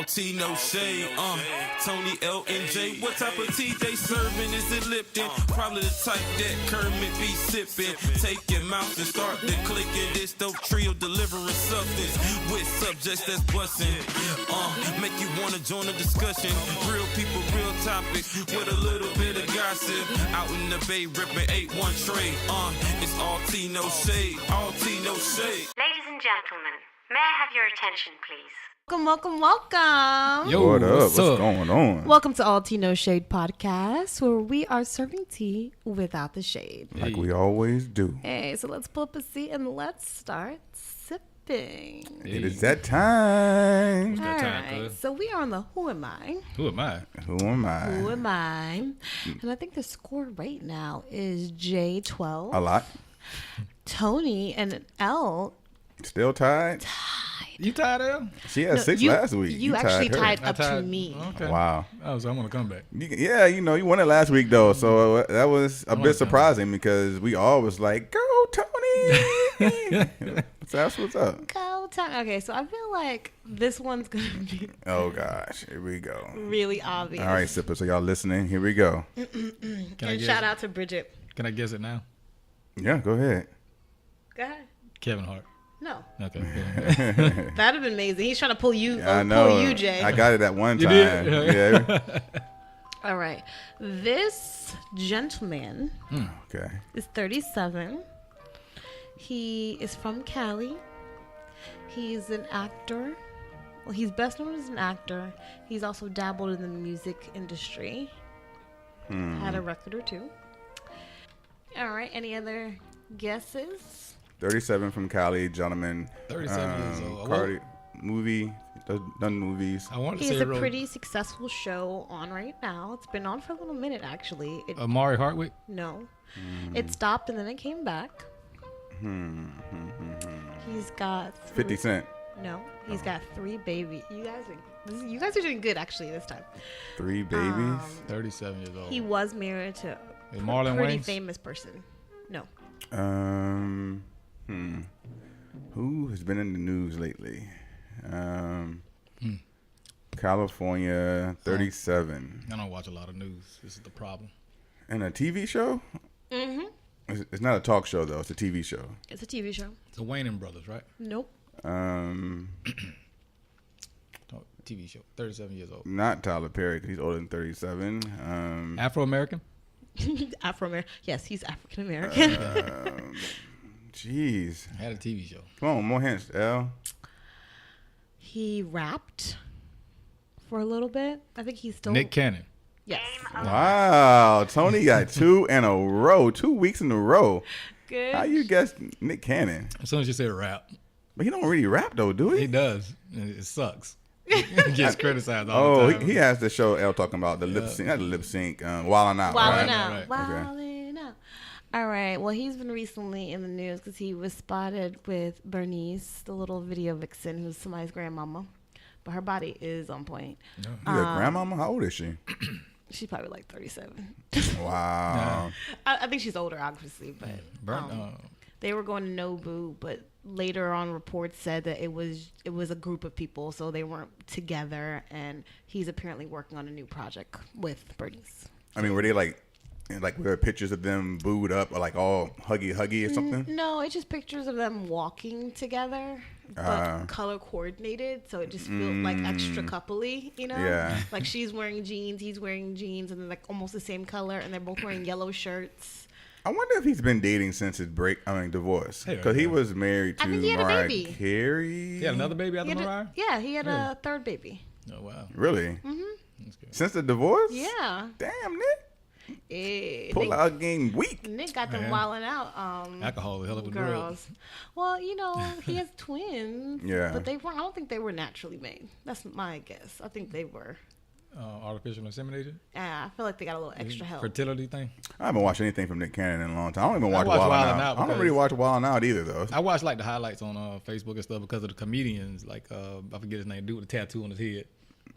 tea, no shade. Tony, Elle and Jay. What type of tea they serving? Is it Lipton? Probably the type that Kermit be sipping. Take your mouth and start to clicking. This dope trio delivering substance with subjects that's busting. Make you wanna join the discussion. Real people, real topics with a little bit of gossip. Out in the bay, ripping 8-1 trade. It's all tea, no shade. All tea, no shade. Ladies and gentlemen, may I have your attention, please? Welcome. Yo, what up? What's going on? Welcome to All Tea No Shade podcast, where we are serving tea without the shade. Like we always do. Hey, so let's pull up a seat and let's start sipping. It is that time. All right, so we are on the Who Am I? Who am I? And I think the score right now is Jay 12. A lot. Tony and Elle. Still tied? You tied, Elle? She had 6 last week. You actually tied her. up to me. Okay. Wow. Oh, so I'm going to come back. Yeah, you won it last week, though. So that was a bit surprising because we all was like, go, Tony. That's what's up. Go, Tony. Okay, so I feel like this one's going to be... Oh, gosh. Here we go. Really obvious. All right, sippers. So y'all listening? Here we go. And shout out to Bridget. Can I guess it now? Yeah, go ahead. Go ahead. Kevin Hart. No. Okay. That'd have been amazing. He's trying to pull you, I know. pull you, Jay. I got it at one You time. did? Yeah. All right. This gentleman Okay. is 37. He is from Cali. He's an actor. Well, he's best known as an actor. He's also dabbled in the music industry. Had a record or two. All right. Any other guesses? 37 from Cali, gentleman. 37 years old. Done movies. I wanted to He has say a pretty successful show on right now. It's been on for a little minute, actually. Amari Hardwick? No. It stopped and then it came back. He's got 50 Cent. No, he's got 3 babies. You guys are doing good actually this time. 3 babies. 37 years old. He was married to Is Marlon a pretty Wayans? famous person. No. Who has been in the news lately? California, 37. I don't watch a lot of news. This is the problem. And a TV show? Mm-hmm. It's not a talk show though. It's a TV show. It's a TV show. It's the Wayans brothers, right? Nope. TV show. 37 years old. Not Tyler Perry because he's older than 37. Afro-American? Afro-American. Yes, he's African American. Jeez. Had a TV show. Come on, more hints, Elle. He rapped for a little bit. I think he's still Nick Cannon. Yes. Wow, Tony got 2 in a row, 2 weeks in a row. Good. How you guess Nick Cannon? As soon as you said rap. But he don't really rap though, do he? He does. It sucks. He gets criticized all the time. He has the show Elle talking about the lip sync, not the lip sync, Wildin' Out. Wildin' right? Out. Right. Wildin' Out. All right. Well, he's been recently in the news because he was spotted with Bernice, the little video vixen who's somebody's grandmama. But her body is on point. He's a grandmama? How old is she? She's probably like 37. Wow. I think she's older, obviously, but they were going to Nobu, but later on reports said that it was a group of people, so they weren't together, and he's apparently working on a new project with Bernice. I mean, were they like were there pictures of them booed up or like all huggy or something? No, it's just pictures of them walking together, but color coordinated, so it just feels like extra coupley, you know? Yeah. Like she's wearing jeans, he's wearing jeans, and they're like almost the same color, and they're both wearing yellow shirts. I wonder if he's been dating since his divorce. Because he was married to I think he had a Mariah baby. Carey. He had another baby after Mariah? Yeah, he had a third baby. Oh, wow. Really? Mm-hmm. That's good. Since the divorce? Yeah. Damn, Nick. Pull Nick, out game weak. Nick got them wilding out. Alcohol is a hell of a drug. Girls. Well, you know, he has twins. Yeah. But I don't think they were naturally made. That's my guess. I think they were. Artificial insemination? I feel like they got a little extra help. Fertility thing? I haven't watched anything from Nick Cannon in a long time. I don't even watch watch Wildin' Wildin' Out. Out I don't really watch Wildin' Out either, though. I watch like the highlights on Facebook and stuff because of the comedians. Like, I forget his name, dude with the tattoo on his head.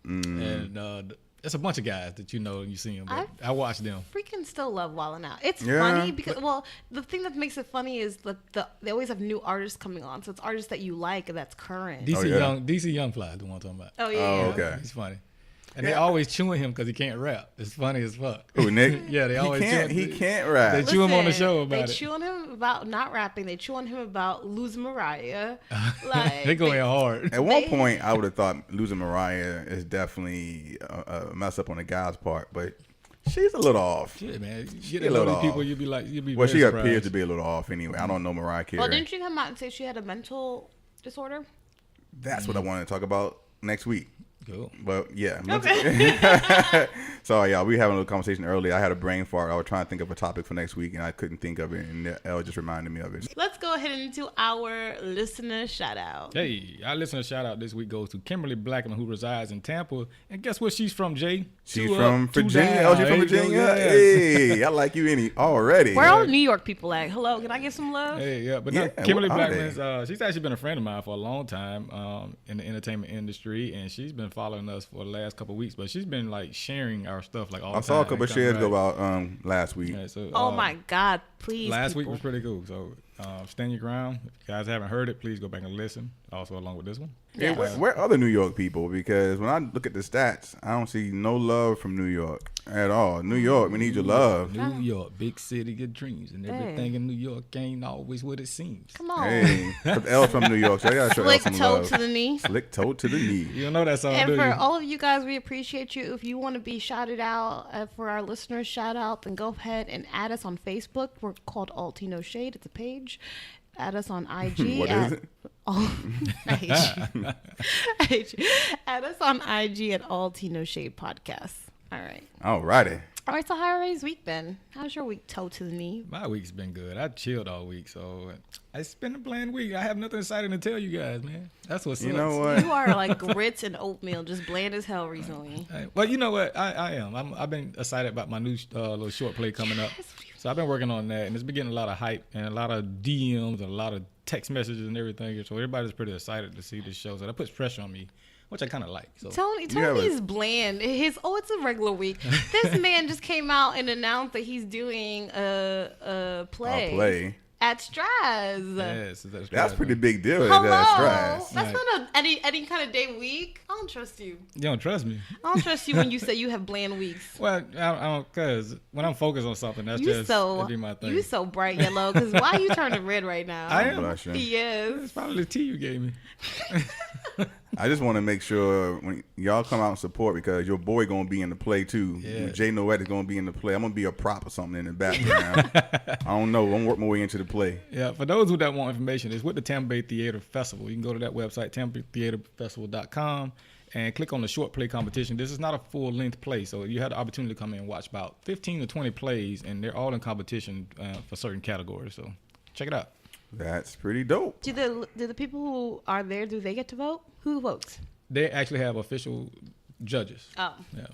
And It's a bunch of guys that you see them. But I watch them. Freaking still love Wildin' Out. It's funny because the thing that makes it funny is they always have new artists coming on, so it's artists that you like and that's current. DC Young Fly is the one I'm talking about. Oh yeah. Oh, okay. He's funny. And they always chewing him because he can't rap. It's funny as fuck. Who, Nick? Yeah, they always He can't rap. They chew him on the show about it. They chew on him about not rapping. They chew on him about losing Mariah. Like they go in hard. At one point, I would have thought losing Mariah is definitely a mess up on the guy's part, but she's a little off. Shit, man. You get to know these people, you'll be Well, very she surprised. appears to be a little off anyway. I don't know Mariah Carey. Well, didn't she come out and say she had a mental disorder? That's what I wanted to talk about next week. Cool. But yeah. Okay. Sorry, y'all. We were having a little conversation earlier. I had a brain fart. I was trying to think of a topic for next week, and I couldn't think of it. And Elle just reminded me of it. Let's go ahead and do our listener shout out. Hey, our listener shout out this week goes to Kimberly Blackman, who resides in Tampa. And guess where she's from, Jay? She's from Virginia. Oh, she's from Virginia. Hey, I like you already. Where all the New York people at? Hello, can I get some love? Hey, yeah, but no, Kimberly Blackman's she's actually been a friend of mine for a long time in the entertainment industry, and she's been following us for the last couple of weeks. But she's been like sharing our stuff like all the time. I saw a couple of shares go out last week. Yeah, so, oh my God, please. Last week was pretty cool. So stand your ground. If you guys haven't heard it, please go back and listen. Also along with this one. Yeah. Where are other New York people? Because when I look at the stats, I don't see no love from New York at all. New York, we need your love. New York, big city, good dreams, and everything in New York ain't always what it seems. Come on. Hey, Elle from New York, so I gotta show Elle some love. Slick toe to the knee. Slick toe to the knee. You don't know that song, And do for you? all of you guys, we appreciate you. If you want to be shouted out for our listeners, shout out, then go ahead and add us on Facebook. We're called All Tea No Shade. It's a page. Add us on IG. What is it? Add us on IG at All Tea No Shade Podcast. All right. Alrighty. All right, so how everybody's week been? How's your week, toe to the knee? My week's been good. I chilled all week, so it's been a bland week. I have nothing exciting to tell you guys, man. That's what's You know what? You are like grits and oatmeal, just bland as hell recently. Well, you know what? I am. I've been excited about my new little short play coming up. So I've been working on that, and it's been getting a lot of hype and a lot of DMs and a lot of text messages and everything. So everybody's pretty excited to see this show. So that puts pressure on me, which I kind of like. So Tony's bland. It's a regular week. This man just came out and announced that he's doing a play. At Straz. Yes, that's pretty big deal. Hello. At Straz. That's not any kind of day week. I don't trust you. You don't trust me? I don't trust you when you say you have bland weeks. Well, I don't, because when I'm focused on something, that'd be my thing. You so bright yellow. Because why are you turning red right now? I am. Yes. It's probably the tea you gave me. I just want to make sure when y'all come out and support, because your boy gonna be in the play too. Yeah. Jay Noette is gonna be in the play. I'm gonna be a prop or something in the background. I don't know. I'm gonna work my way into the play. Yeah, for those who don't want information, it's with the Tampa Bay Theater Festival. You can go to that website, tampatheaterfestival.com, and click on the short play competition. This is not a full-length play, so you had the opportunity to come in and watch about 15 to 20 plays, and they're all in competition for certain categories. So check it out. That's pretty dope. Do the people who are there, do they get to vote? Who votes? They actually have official judges. Oh. Yeah.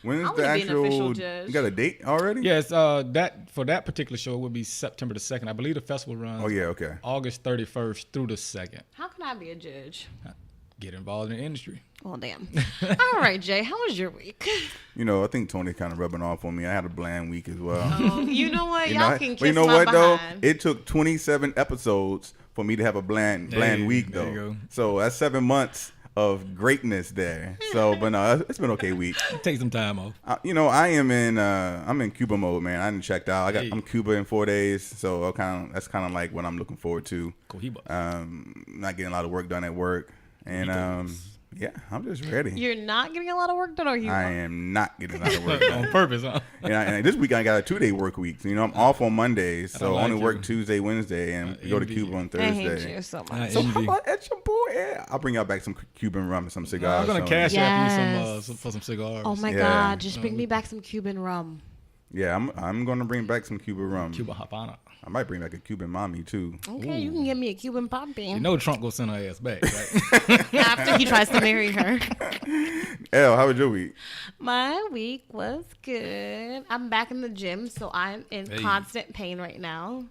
When is I the wanna be an official actual? judge. You got a date already? Yes, that for that particular show would be September the 2nd. I believe the festival runs. Oh yeah, okay. August 31st through the 2nd. How can I be a judge? Get involved in the industry. Well, damn. All right, Jay, how was your week? You know, I think Tony's kind of rubbing off on me. I had a bland week as well. Oh, you know what? You Y'all know, can kiss but you know my what though? behind. It took 27 episodes for me to have a bland week there you though. go. So that's 7 months of greatness there. So, but no, it's been an okay week. Take some time off. You know, I'm in Cuba mode, man. I didn't checked out. I'm Cuba in 4 days, so that's kind of like what I'm looking forward to. Cohiba. Not getting a lot of work done at work, and yeah, I'm just ready. You're not getting a lot of work done, or you? I am not getting a lot of work done. On purpose, huh? And this week I got a 2-day work week. So, you know, I'm off on Mondays, so I only like work you. Tuesday, Wednesday, and we go to Cuba on I Thursday. hate you so much. So how about at your boy? Yeah, I'll bring y'all back some Cuban rum and some cigars. I'm gonna so, cash Yes. out you for some cigars. Oh my Yeah. God! Just bring me back some Cuban rum. Yeah, I'm gonna bring back some Cuban rum. Cuba Havana. I might bring back a Cuban mommy too. Okay, you can give me a Cuban poppy You know Trump gonna send her ass back, right? after he tries to marry her. Elle, how was your week? My week was good. I'm back in the gym, so I'm in constant pain right now.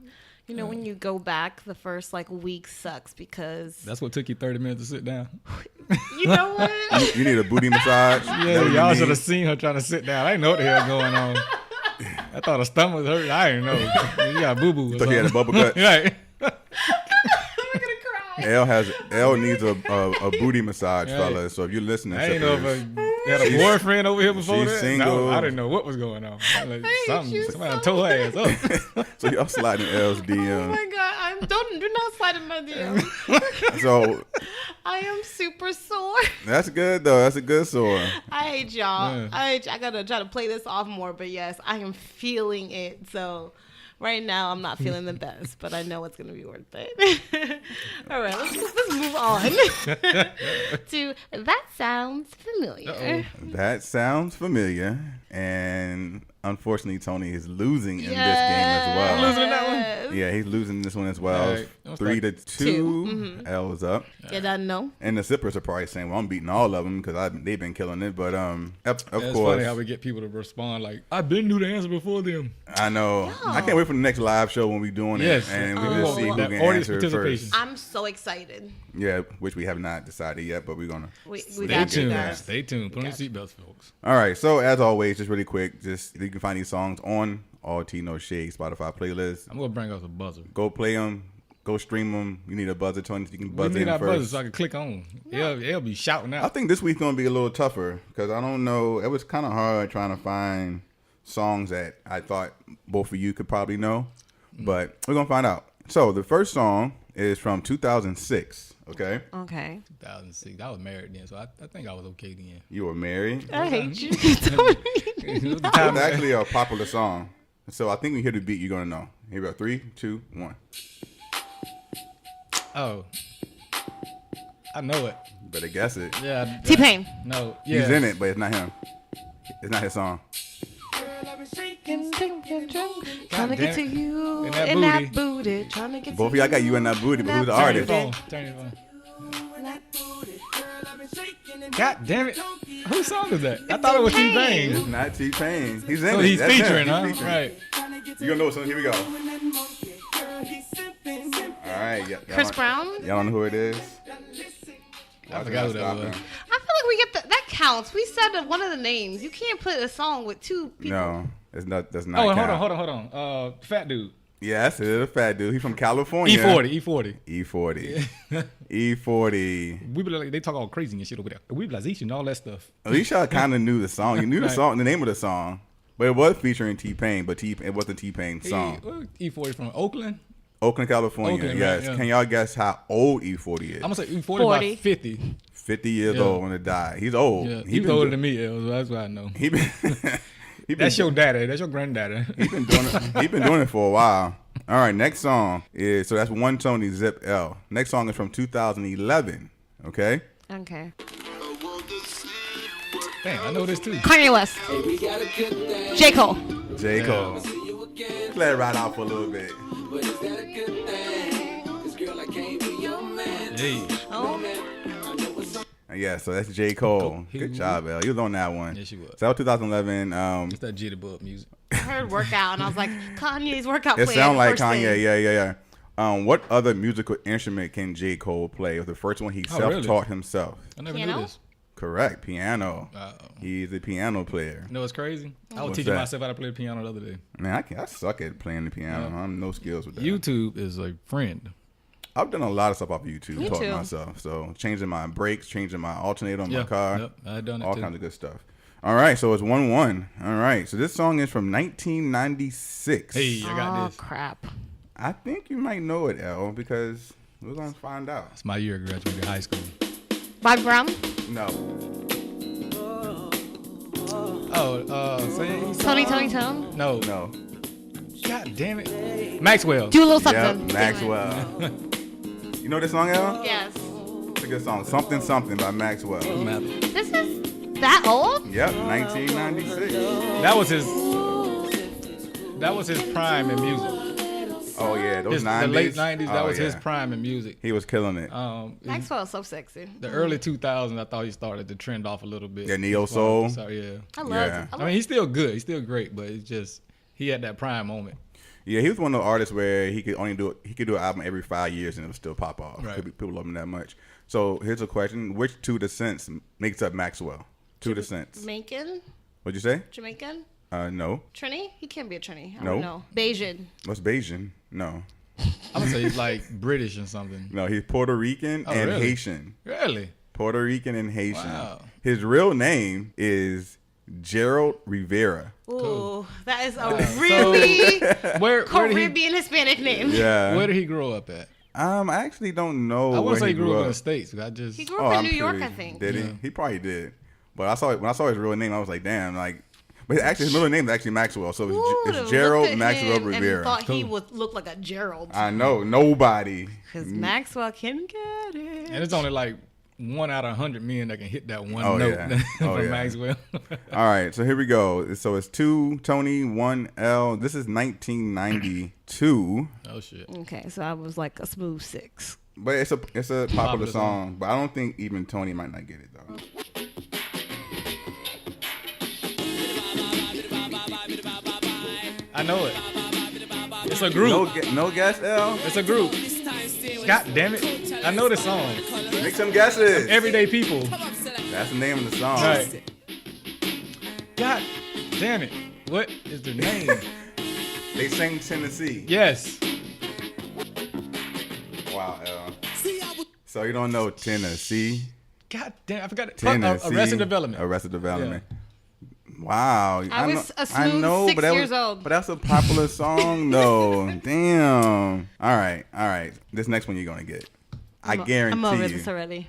You know, when you go back, the first week sucks because That's what took you 30 minutes to sit down. You know what? You need a booty massage? Yeah, y'all should have seen her trying to sit down. I didn't know what the hell going on. I thought her stomach was hurt. I didn't know. You got boo-boo. Thought he had a bubble gut. Right. I'm gonna cry. Elle needs a booty massage, fellas. So if you're listening, I didn't know if I had a boyfriend over here before she's that. single. No, I didn't know what was going on. Like, you somebody tore her ass up. So y'all sliding Elle's Oh DM. my god! Do not slide in my DM. So I am super sore. that's good though. That's a good sore. I hate y'all. Yeah. I gotta try to play this off more, but yes, I am feeling it. So right now, I'm not feeling the best, but I know it's gonna be worth it. All right, let's move on to That Sounds Familiar. That sounds familiar. And unfortunately, Tony is losing in this game as Yes. well. Losing in that one? Yeah, he's losing this one as well. All right. Looks 3 like to 2. Elle is up. You done know? And the Sippers are probably saying, well, I'm beating all of them because they've been killing it. But of It's course, funny how we get people to respond like, I've been knew the answer before them. I know. I can't wait for the next live show when we're doing Yes. it. And we Oh. just see who That can audience answer it participation. first. I'm so excited. Yeah, which we have not decided yet, but we're going to. We Stay got you tuned. guys. Stay tuned. Put on your seatbelts, folks. All right. So, as always, just really quick, just you can find these songs on All Tea No Shade Spotify playlist. I'm going to bring us a buzzer. Go play them. Go stream them. You need a buzzer, Tony, so you can We buzz need in our buzzer first. so I can click on. They'll be shouting I out. think this week's going to be a little tougher because I don't know. It was kind of hard trying to find songs that I thought both of you could probably know, but we're going to find out. So the first song is from 2006, okay? Okay. 2006. I was married then, so I think I was okay then. You were married. I hate you. It was the time It's actually a popular song. So I think when you hear the beat, you're going to know. Here we go. 3, 2, 1. Oh. I know it. You better guess it. Yeah. T-Pain. No. Yeah. He's in it, but it's not him. It's not his song. Trying to get to you In that in that booty. Trying to get Both of to y'all got you in that booty, but who's the Turn your artist? phone. Turn your phone. God damn it. Whose song is that? I thought it was T-Pain. It's T-Pain. not T-Pain. He's in So it. he's That's him. featuring, He's huh? featuring. Right. You gonna know it soon. Here we go. All right. Chris Brown? Y'all don't know who it is? I forgot who that was. I feel like we get that counts. We said one of the names. You can't put a song with two people. No, it's not. That's not. Oh, count. hold on. Fat dude. Yeah, that's it. A fat dude. He's from California. E40. E40. E40. We be like, they talk all crazy and shit over there. We be like, and all that stuff. At least y'all kind of knew the song. You knew the Right. song, the name of the song, but it was featuring T-Pain. But it wasn't T-Pain's song. E40 from Oakland. Oakland, California. Oakland, Yes. right, yeah. Can y'all guess how old E40 is? I'm gonna say E40 40. about 50. 50 years Yeah. old when it died. He's old. Yeah, He he's been older do- than me. That's what I know. He been. he been That's your daddy. That's your granddaddy. He been doing it. He been doing it for a while. All right. Next song is that's one Tony Zip L. Next song is from 2011. Okay. Okay. Damn, I know this too. Kanye West. J. Cole. J Cole. Play it right out for a little bit. Hey, Yeah. So that's J Cole. Good job, L. You was on that one. Yes, you was. So that was 2011. it's that jitterbug music. I heard workout and I was like, Kanye's workout It play sounds like first Kanye. thing. Yeah. What other musical instrument can J Cole play? It was the first one he Oh, really? self-taught himself. I never Piano? knew this. Correct. Piano. Uh-oh. He's a piano player. You know what's crazy? I was What's teaching that? myself how to play the piano the other day. Man, I suck at playing the piano. I'm no skills with that. YouTube is a friend. I've done a lot of stuff off of YouTube, Me taught too. myself. So changing my brakes, changing my alternator on my car, Yep, I done it all too. kinds of good stuff. All right, so it's 1-1. All right, so this song is from 1996. Hey, I got Oh, this. crap. I think you might know it, Elle, because we're gonna find out. It's my year I graduated high school. Bob Brown. No, Tony. No. no. God damn it. Maxwell. Do a little Yep, something. Maxwell. You know this song, Elle? Yes. It's a good song. Something by Maxwell. This is that old? Yep, 1996. That was his prime in music. Oh yeah, those The 90s. late 90s, that Oh, was his yeah. prime in music. He was killing it. Maxwell's so sexy. The early 2000s, I thought he started to trend off a little bit. Yeah, neo soul. So, yeah. I love Yeah. it. I mean, he's still good. He's still great, but it's just he had that prime moment. Yeah, he was one of the artists where he could do an album every 5 years and it would still pop off. Right. People love him that much. So here's a question: which two descents makes up Maxwell? Two descents. Jamaican? What'd you say? Jamaican? No. Trini? He can't be a Trini. I No. don't know. Bayesian. What's Bayesian? No. I'm gonna say he's like British or something. No, he's Puerto Rican and really? Haitian. Really? Puerto Rican and Haitian. Wow. His real name is Gerald Rivera. Ooh, that is a really Where did Caribbean Hispanic name. Yeah. where did he grow up at? I actually don't know I where want to say he he grew up in up. the States. I just He grew up in I'm New York, sure I think. Did he? Yeah. He probably did. But when I saw his real name, I was like, damn, like. But actually, his middle name is actually Maxwell, so Who it's would've Gerald looked at Maxwell him Rivera. And thought he Cool. would look like a Gerald. I know nobody. Because Maxwell can get it. and it's only like 1 out of 100 men that can hit that one Oh, note yeah. from Oh, yeah. Maxwell. All right, so here we go. So it's 2 Tony, 1 L. This is 1992, Oh shit. Okay, so I was like a smooth 6. but it's a popular Popular song. song. But I don't think even Tony might not get it though. I know it. It's a group. No guess, L. It's a group. God damn it. I know this song. Make some guesses. Everyday People. That's the name of the song. Right. God damn it. What is the name? They sing Tennessee. Yes. Wow, L. So you don't know Tennessee? God damn, I forgot it. Tennessee. Arrested Development. Arrested Development. Wow. I was a I smooth know, 6 but that years was, old. But that's a popular song, though. Damn. All right. This next one you're going to get. I guarantee I'm over you. this already.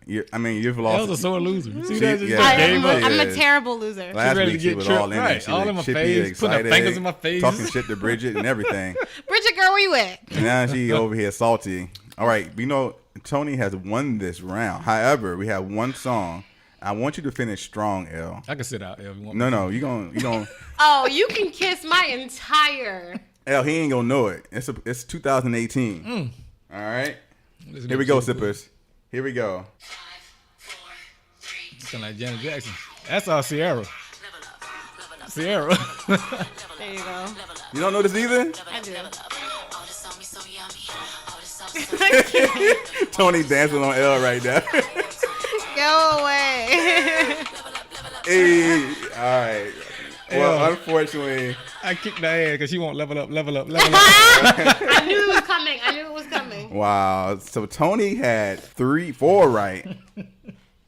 You've That lost. was a sore loser. See She- that? Just yeah. gave up. I'm a Yes. terrible loser. Last ready week to she get was tripped. all in Right, it. She all was in my chippy, face, putting her excited, fingers in my face. talking shit to Bridget and everything. Bridget, girl, where you at? And now she over here salty. All right, we know Tony has won this round. However, we have one song. I want you to finish strong, L. I can sit out if you want. No, you gonna Oh, you can kiss my entire. L. He ain't gonna know it. It's 2018. All right, Listen here to we go, Super Cool. sippers. Here we go. Sound like Janet Jackson. That's our Sierra. Sierra. There you go. You don't know this either? I do. Tony dancing on L right now. Go away. Hey, all right. Well, L. unfortunately, I kicked that ass because she won't level up. I knew it was coming. wow. So Tony had 4 right,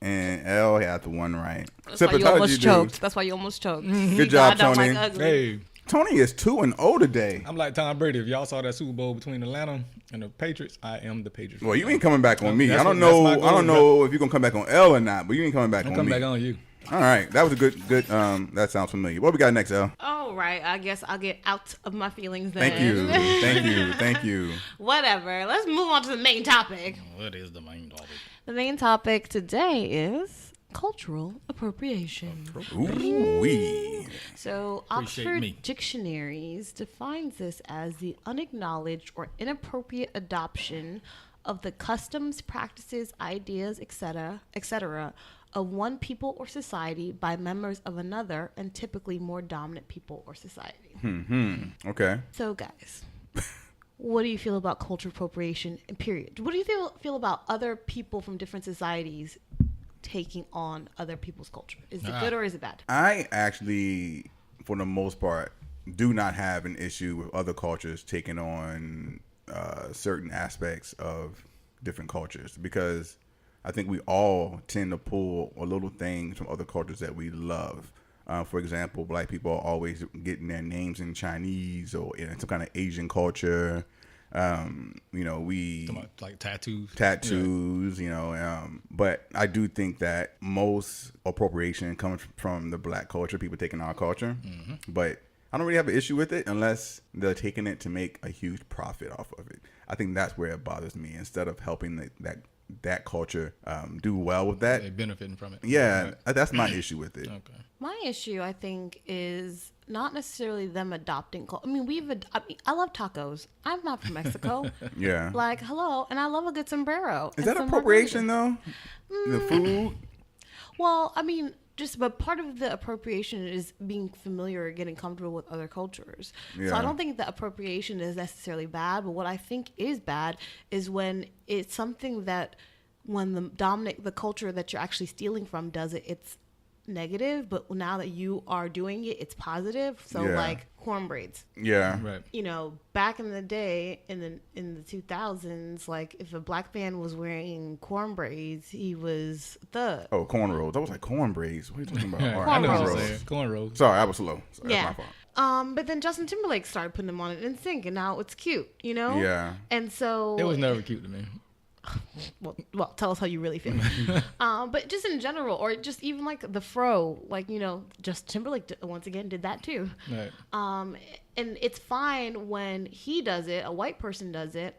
and L had the 1 right. That's why Sippers, you how did almost you do? choked. That's why you almost choked. Good job, I don't Tony. like ugly. Hey, Tony is 2-0 today. I'm like Tom Brady. If y'all saw that Super Bowl between Atlanta and the Patriots, I am the Patriots. Well, you ain't coming back on me. That's I don't what- that's know. my I goal, don't know if you're gonna come back on L or not, but you ain't coming back I'm on coming me. back on you. All right, that was a good. That sounds familiar. What we got next, L? All right, I guess I'll get out of my feelings then. Thank you. Whatever. Let's move on to the main topic. What is the main topic? The main topic today is cultural appropriation. Ooh wee. So, Appreciate Oxford me. Dictionaries defines this as the unacknowledged or inappropriate adoption of the customs, practices, ideas, etc., of one people or society by members of another, and typically more dominant people or society. Okay. So, guys, what do you feel about cultural appropriation? Period. What do you feel about other people from different societies taking on other people's culture? Is it good or is it bad? I actually, for the most part, do not have an issue with other cultures taking on certain aspects of different cultures, because I think we all tend to pull a little things from other cultures that we love. For example, black people are always getting their names in Chinese or in some kind of Asian culture. We Like tattoos. but I do think that most appropriation comes from the black culture, people taking our culture. But I don't really have an issue with it unless they're taking it to make a huge profit off of it. I think that's where it bothers me. Instead of helping that culture do well with that, They're benefiting from it. yeah, Right. that's my issue with it. Okay. My issue, I think, is not necessarily them adopting. I love tacos. I'm not from Mexico. Yeah. Like, hello, and I love a good sombrero. Is and that some appropriation margaritas. though? The food? Well, I mean, but part of the appropriation is being familiar or getting comfortable with other cultures. So Yeah. I don't think the appropriation is necessarily bad, but what I think is bad is when it's something that when the culture that you're actually stealing from does it, it's negative, but now that you are doing it, it's positive. So like corn braids. Yeah. Right. You know, back in the day, in the 2000s, like if a black man was wearing corn braids, he was thug. Oh, cornrows. I was like, corn braids. What are you talking about? All I know what Cornrows. you're saying. Cornrows. Sorry, I was slow. Sorry, Yeah. that's my fault. But then Justin Timberlake started putting them on it in sync, and now it's cute, you know? Yeah. And so It was never cute to me. well, tell us how you really feel. But just in general, or just even like the fro, like, you know, Justin Timberlake once again did that too. Right. And it's fine when he does it, a white person does it,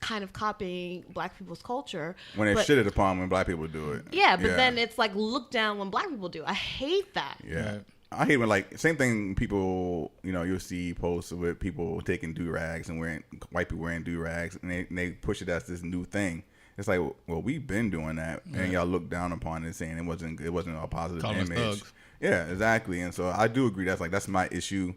kind of copying black people's culture. When they but, shit it upon when black people do it. Yeah, but then it's like looked down when black people do it. I hate that. Yeah. Right. I hate when, like, same thing people, you know, you'll see posts with people taking do-rags and white people wearing do-rags, and they push it as this new thing. It's like, well, we've been doing that, and y'all look down upon it saying it wasn't a positive Calling us image. thugs. Yeah, exactly. And so I do agree. That's my issue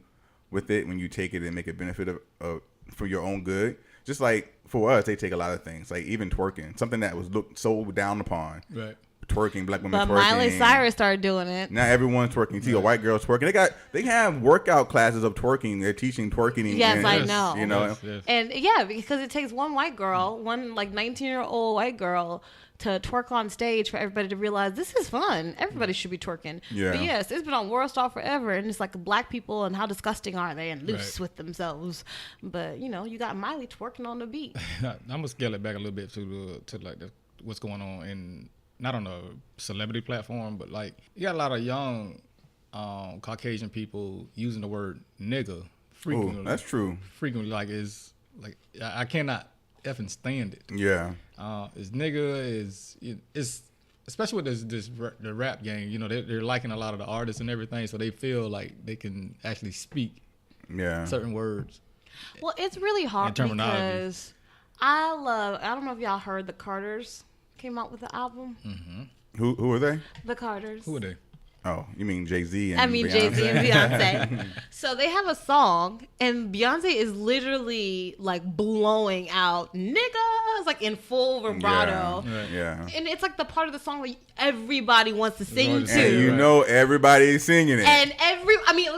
with it, when you take it and make it benefit of for your own good. Just like for us, they take a lot of things, like even twerking, something that was looked so down upon. Right. Twerking, black women But twerking. Miley Cyrus started doing it. Now everyone's twerking. You see a white girl twerking. They have workout classes of twerking. They're teaching twerking. Yes, and, I know. You know, Yes. And yeah, because it takes one white girl, one like 19-year-old white girl, to twerk on stage for everybody to realize this is fun. Everybody should be twerking. Yeah. But yes, it's been on World Star forever, and it's like black people and how disgusting are they and loose Right. with themselves. But you know, you got Miley twerking on the beat. I'm gonna scale it back a little bit to like what's going on in, not on a celebrity platform, but like you got a lot of young Caucasian people using the word nigga frequently. Ooh, that's true. Frequently, like is like I cannot effing stand it. Yeah. Is nigga is especially with the rap game. You know, they're liking a lot of the artists and everything, so they feel like they can actually speak Yeah. certain words. Well, it's really hard And terminology. because I don't know if y'all heard the Carters came out with the album. Who are they? The Carters. Who are they? Oh, you mean Jay-Z and I mean, Beyonce? Jay-Z and Beyonce. So they have a song, and Beyonce is literally like blowing out niggas, like in full vibrato. Yeah. Yeah. And it's like the part of the song that everybody wants to sing already to. And you Right. know everybody's singing it. And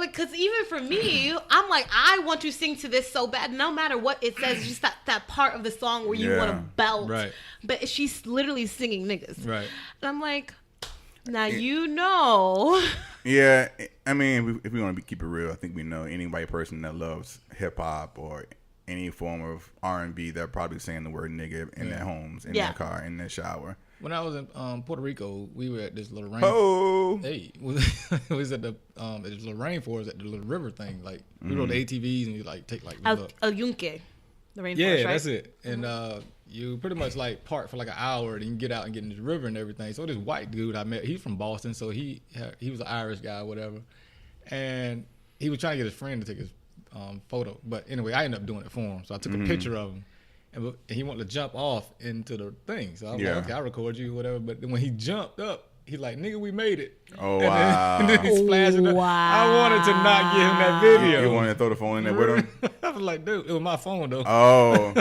because even for me, I'm like, I want to sing to this so bad, no matter what it says, just that part of the song where you Yeah. want to belt. Right. But she's literally singing niggas. Right. And I'm like, now you know. Yeah, I mean, if we want to keep it real, I think we know any white person that loves hip hop or any form of R&B, they're probably saying the word nigga in their homes, in their car, in their shower. When I was in Puerto Rico, we were at this little rain. Oh, Hey, it was at the this little rainforest at the little river thing. Like we rode the ATVs and you like take like El look. Yunque. The rainforest, Yeah, right? that's it. And you pretty much like park for like an hour, and you can get out and get in the river and everything. So this white dude I met, he's from Boston, so he was an Irish guy, or whatever, and he was trying to get his friend to take his photo. But anyway, I ended up doing it for him. So I took a picture of him, and he wanted to jump off into the thing. So I was like, okay, I'll record you, whatever. But then when he jumped up, he's like, nigga, we made it. Oh, and wow. And then he's splashing up. I wanted to not give him that video. You wanted to throw the phone in there with him? I was like, dude, it was my phone though. Oh,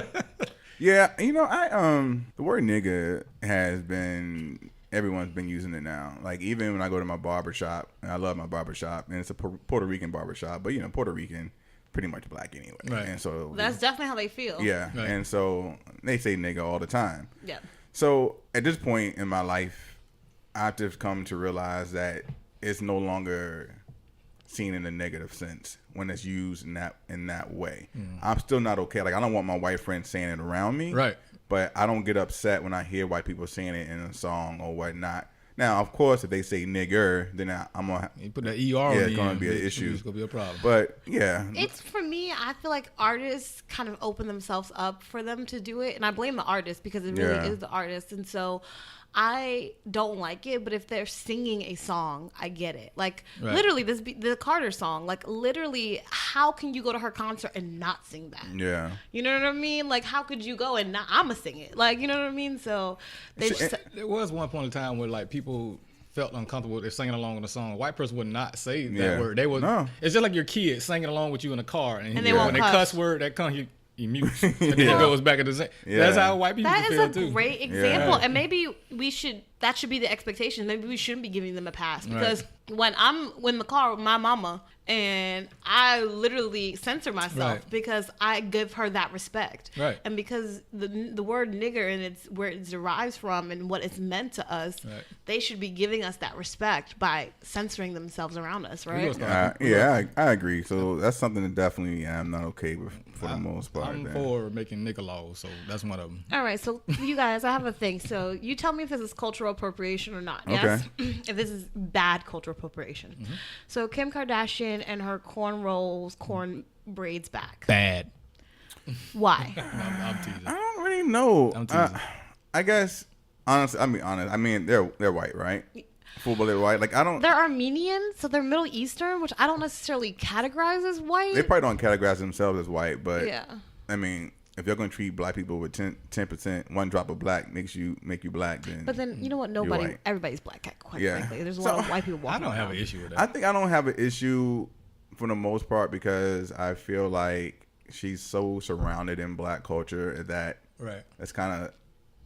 yeah. You know, the word nigga has been, everyone's been using it now. Like even when I go to my barber shop, and I love my barber shop, and it's a Puerto Rican barber shop, but you know, Puerto Rican, pretty much black anyway. Right. And so That's definitely how they feel. yeah, Right. and so they say nigga all the time. Yeah. So at this point in my life, I've just come to realize that it's no longer seen in a negative sense when it's used in that way. I'm still not okay. Like I don't want my white friends saying it around me. Right. But I don't get upset when I hear white people saying it in a song or whatnot. Now, of course, if they say nigger, then I'm gonna. You put that ER on It's gonna be an issue. It's gonna be a problem. But yeah, It's for me, I feel like artists kind of open themselves up for them to do it. And I blame the artist because it really Yeah. is the artist. And so I don't like it, but if they're singing a song, I get it. Like Right. literally the Carter song, like literally, how can you go to her concert and not sing that? yeah. You know what I mean? Like how could you go and not, I'ma sing it? Like, you know what I mean? So they just, There was one point in time where like people felt uncomfortable if singing along with a song. A white person would not say that Yeah. word. They would. No. It's just like your kid singing along with you in a car, and they won't when they cuss. cuss word that comes, he mutes. And then he goes back into the same. Yeah. That's how white people That feel is a too. great example, Yeah. and maybe that should be the expectation. Maybe we shouldn't be giving them a pass, because Right. when I'm in the car with my mama and I literally censor myself Right. because I give her that respect, Right. and because the word nigger and it's where it derives from and what it's meant to us, Right. they should be giving us that respect by censoring themselves around us, right? gonna start- I agree. So that's something that definitely I'm not okay with for the most part. I'm then. for making nigga laws, so that's one of them. All right, so you guys, I have a thing. So you tell me if this is cultural appropriation or not. Yes? If this is bad cultural appropriation. Mm-hmm. So Kim Kardashian and her corn braids back. Bad. Why? I'm teasing. I don't really know. I'm teasing. I guess honestly, I mean they're white, right? Full-blooded white. Like I don't. They're Armenian, so they're Middle Eastern, which I don't necessarily categorize as white. They probably don't categorize themselves as white, but Yeah. I mean, if you're gonna treat black people with 10%, one drop of black make you black, then. But then you know what? white. Everybody's black. Quite Yeah. frankly, there's a So, lot of white people I walking don't have around. an issue with that. I think I don't have an issue for the most part because I feel like she's so surrounded in black culture that Right. that's kind of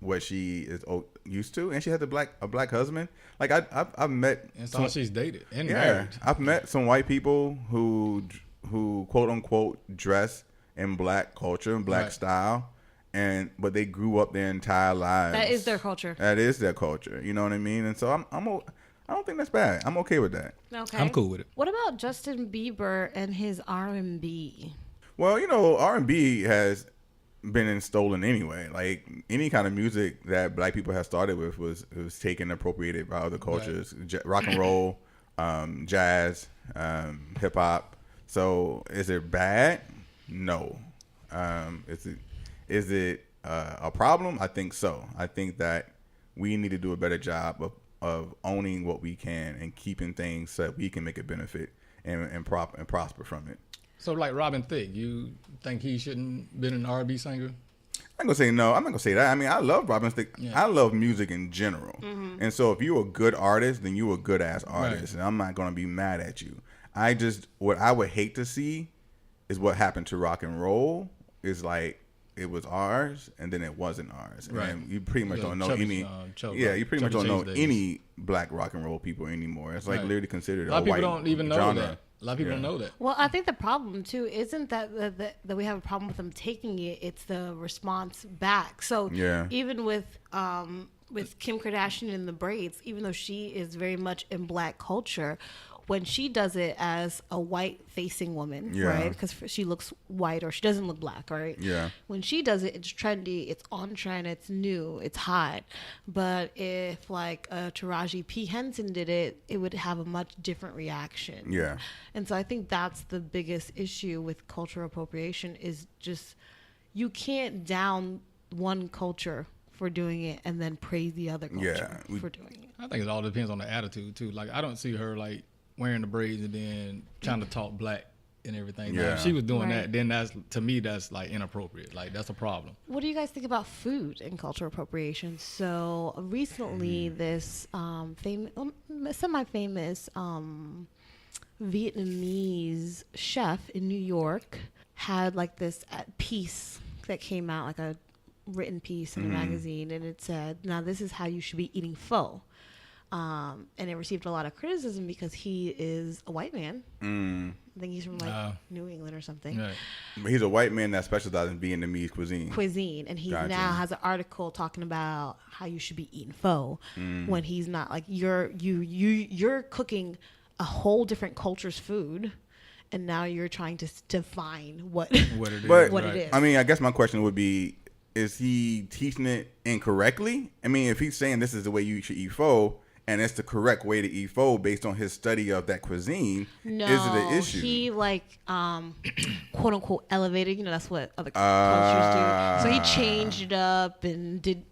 what she is used to, and she has a black husband. Like I've met It's all she's dated and yeah, married. I've met some white people who quote unquote dress in black culture and black Right. style, but they grew up their entire lives. That is their culture. That is their culture. You know what I mean? And so I don't think that's bad. I'm okay with that. Okay. I'm cool with it. What about Justin Bieber and his R&B? Well, you know, R&B has been stolen anyway. Like any kind of music that black people have started with was taken, appropriated by other cultures. Rock and roll, jazz, hip hop. So is it bad? No. Is it a problem? I think so. I think that we need to do a better job of owning what we can and keeping things so that we can make a benefit and prosper from it. So like Robin Thicke, you think he shouldn't been an R&B singer? I'm gonna say no. I'm not gonna say that. I mean, I love Robin Thicke. Yeah. I love music in general, and so if you're a good artist, then you're a good ass artist, Right. and I'm not gonna be mad at you. What I would hate to see is what happened to rock and roll. Is like it was ours, and then it wasn't ours, Right. and you pretty much You go don't know Chubby- any. Chubby- Yeah, you pretty much Chubby don't know Cheese days. any black rock and roll people anymore. It's like Right. literally considered A lot of people white don't even know genre. that. A lot of people Yeah. don't know that. Well, I think the problem too isn't that we have a problem with them taking it; it's the response back. So Yeah. even with Kim Kardashian and the braids, even though she is very much in black culture, when she does it as a white-facing woman, Yeah. right? Because she looks white or she doesn't look black, right? Yeah. When she does it, it's trendy, it's on trend, it's new, it's hot. But if like Taraji P. Henson did it, it would have a much different reaction. Yeah. And so I think that's the biggest issue with cultural appropriation is just you can't down one culture for doing it and then praise the other culture Yeah, for doing it. I think it all depends on the attitude too. Like I don't see her like wearing the braids and then trying to talk black and everything. Now, Yeah. if she was doing Right. that, then that's to me that's like inappropriate. Like that's a problem. What do you guys think about food and cultural appropriation? So recently, this semi-famous Vietnamese chef in New York had like this piece that came out, like a written piece in a magazine, and it said, "Now this is how you should be eating pho." And it received a lot of criticism because he is a white man. I think he's from like New England or something. Right. But he's a white man that specializes in Vietnamese cuisine. And he Gotcha. now has an article talking about how you should be eating pho when he's not. Like you're cooking a whole different culture's food, and now you're trying to define what What it is. But What right. it is. I mean, I guess my question would be: is he teaching it incorrectly? I mean, if he's saying this is the way you should eat pho, and it's the correct way to eat pho based on his study of that cuisine, No, is it an issue? he like quote unquote elevated. You know, that's what other cultures do. So he changed it up and did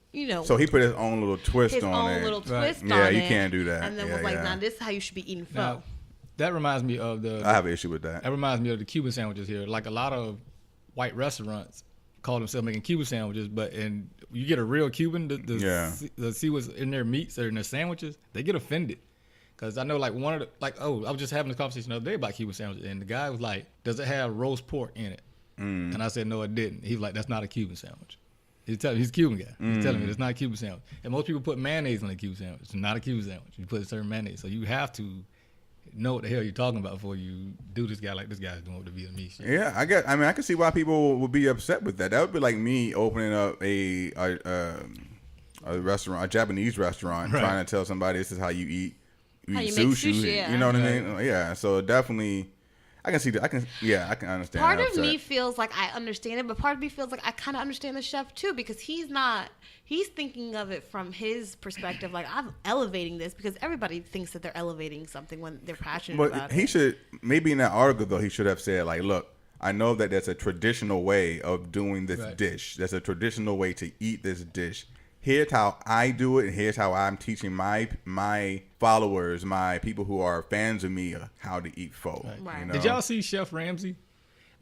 So he put his own little twist his on own it. little Right. twist Yeah, on you it. can't do that. And then Yeah, was like, yeah. "Now this is how you should be eating pho." Now, that reminds me of I have an issue with that. That reminds me of the Cuban sandwiches here. Like a lot of white restaurants call themselves making Cuban sandwiches, but and you get a real Cuban to see what's in their meats or in their sandwiches, they get offended. Because I know like one of the, I was just having this conversation the other day about Cuban sandwiches, and the guy was like, does it have roast pork in it? And I said, no, it didn't. He was like, that's not a Cuban sandwich. He's a Cuban guy. He's telling me it's not a Cuban sandwich. And most people put mayonnaise on a Cuban sandwich. It's not a Cuban sandwich. You put a certain mayonnaise. So you have to know what the hell you're talking about before you do this guy like this guy's doing with the Vietnamese shit. Yeah, I can see why people would be upset with that. That would be like me opening up a restaurant, a Japanese restaurant, trying to tell somebody this is how you eat How you sushi. make sushi, yeah. You know what I mean? Yeah. So definitely, I can see that. I can understand. Part that of me upset. feels like I understand it, but part of me feels like I kind of understand the chef too, because he's thinking of it from his perspective. Like, I'm elevating this because everybody thinks that they're elevating something when they're passionate about But he it. should, maybe in that article though, he should have said like, look, I know that there's a traditional way of doing this dish. There's a traditional way to eat this dish. Here's how I do it, and here's how I'm teaching my followers, my people who are fans of me, how to eat pho. Right. You know? Did y'all see Chef Ramsay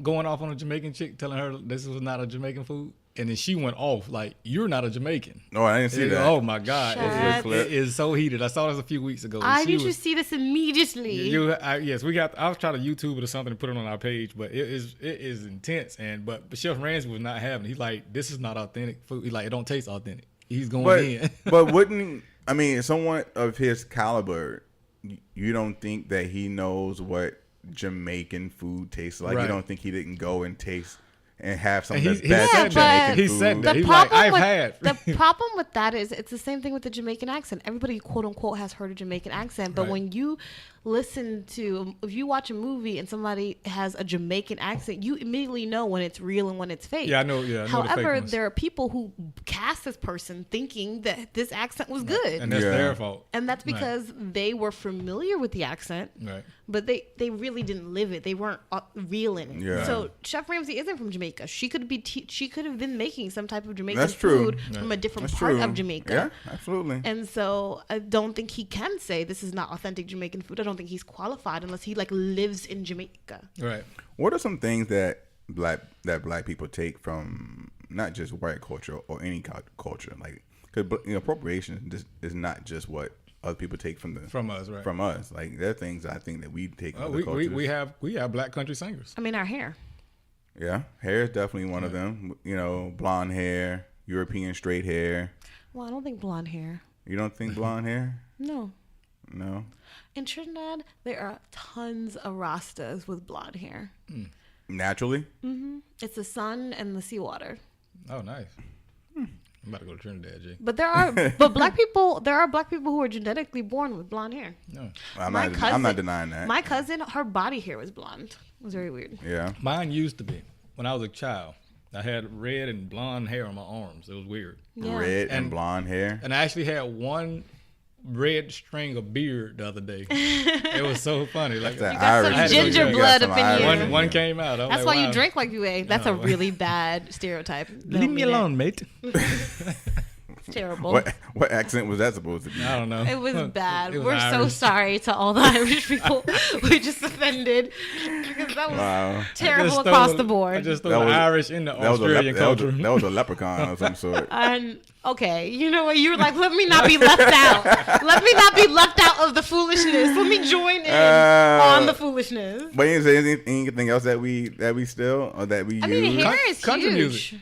going off on a Jamaican chick, telling her this was not a Jamaican food? And then she went off like, you're not a Jamaican. No, I didn't see that. Oh my God. Shut It is so heated. I saw this a few weeks ago. I need to see this immediately. Yes, I was trying to YouTube it or something to put it on our page, but it is intense. But Chef Ramsay was not having it. He's like, this is not authentic food. He's like, it don't taste authentic. He's going in. But wouldn't, I mean, someone of his caliber, you don't think that he knows what Jamaican food tastes like? Right. You don't think he didn't go and taste and have some of And the he best said that. Jamaican He food? said that. The He's like, problem I've with had. the problem with that is it's the same thing with the Jamaican accent. Everybody, quote unquote, has heard a Jamaican accent, but Right. when you if you watch a movie and somebody has a Jamaican accent, you immediately know when it's real and when it's fake. Yeah, I know. Yeah, I know the fake However, ones. there are people who cast this person thinking that this accent was good, And that's their fault. and that's because they were familiar with the accent. Right. But they really didn't live it. They weren't real in it. Yeah. So Chef Ramsay isn't from Jamaica. She could have been making some type of Jamaican That's true. food from a different That's part true. of Jamaica. Yeah, absolutely. And so I don't think he can say this is not authentic Jamaican food. I don't think he's qualified unless he like lives in Jamaica. Right. What are some things that black people take from not just white culture or any culture? Like, because appropriation is not just what other people take from us, right? From us, like there are things I think that we take from other we cultures. we have black country singers. I mean, our hair. Yeah, hair is definitely one of them. Blonde hair, European straight hair. Well, I don't think blonde hair. You don't think blonde hair? No. No. In Trinidad, there are tons of Rastas with blonde hair. Naturally? It's the sun and the seawater. Oh, nice. I'm about to go to Trinidad, Jay. But there are black people who are genetically born with blonde hair. No. I'm not denying that. My cousin, her body hair was blonde. It was very weird. Yeah. Mine used to be when I was a child. I had red and blonde hair on my arms. It was weird. Yeah. Red and And- blonde hair. And I actually had one red string of beard the other day. It was so funny. Like That You got some Irish- ginger you got blood some up in you. Irish one in came out. I was That's like, why wow. you drink like you ate. That's a really bad stereotype. Leave me alone, mate. It's terrible. What accent was that supposed to be? I don't know. It was bad. It was We're so Irish. sorry to all the Irish people we just offended because that was Wow. terrible across the board. I just threw That the was- Irish in the That was, Australian culture. that was a leprechaun of some sort. And okay, you know what? You were like, let me not be left out. Let me not be left out of the foolishness. Let me join in on the foolishness. But you didn't say anything else that we still or that we I use? mean, hair is Country huge. music.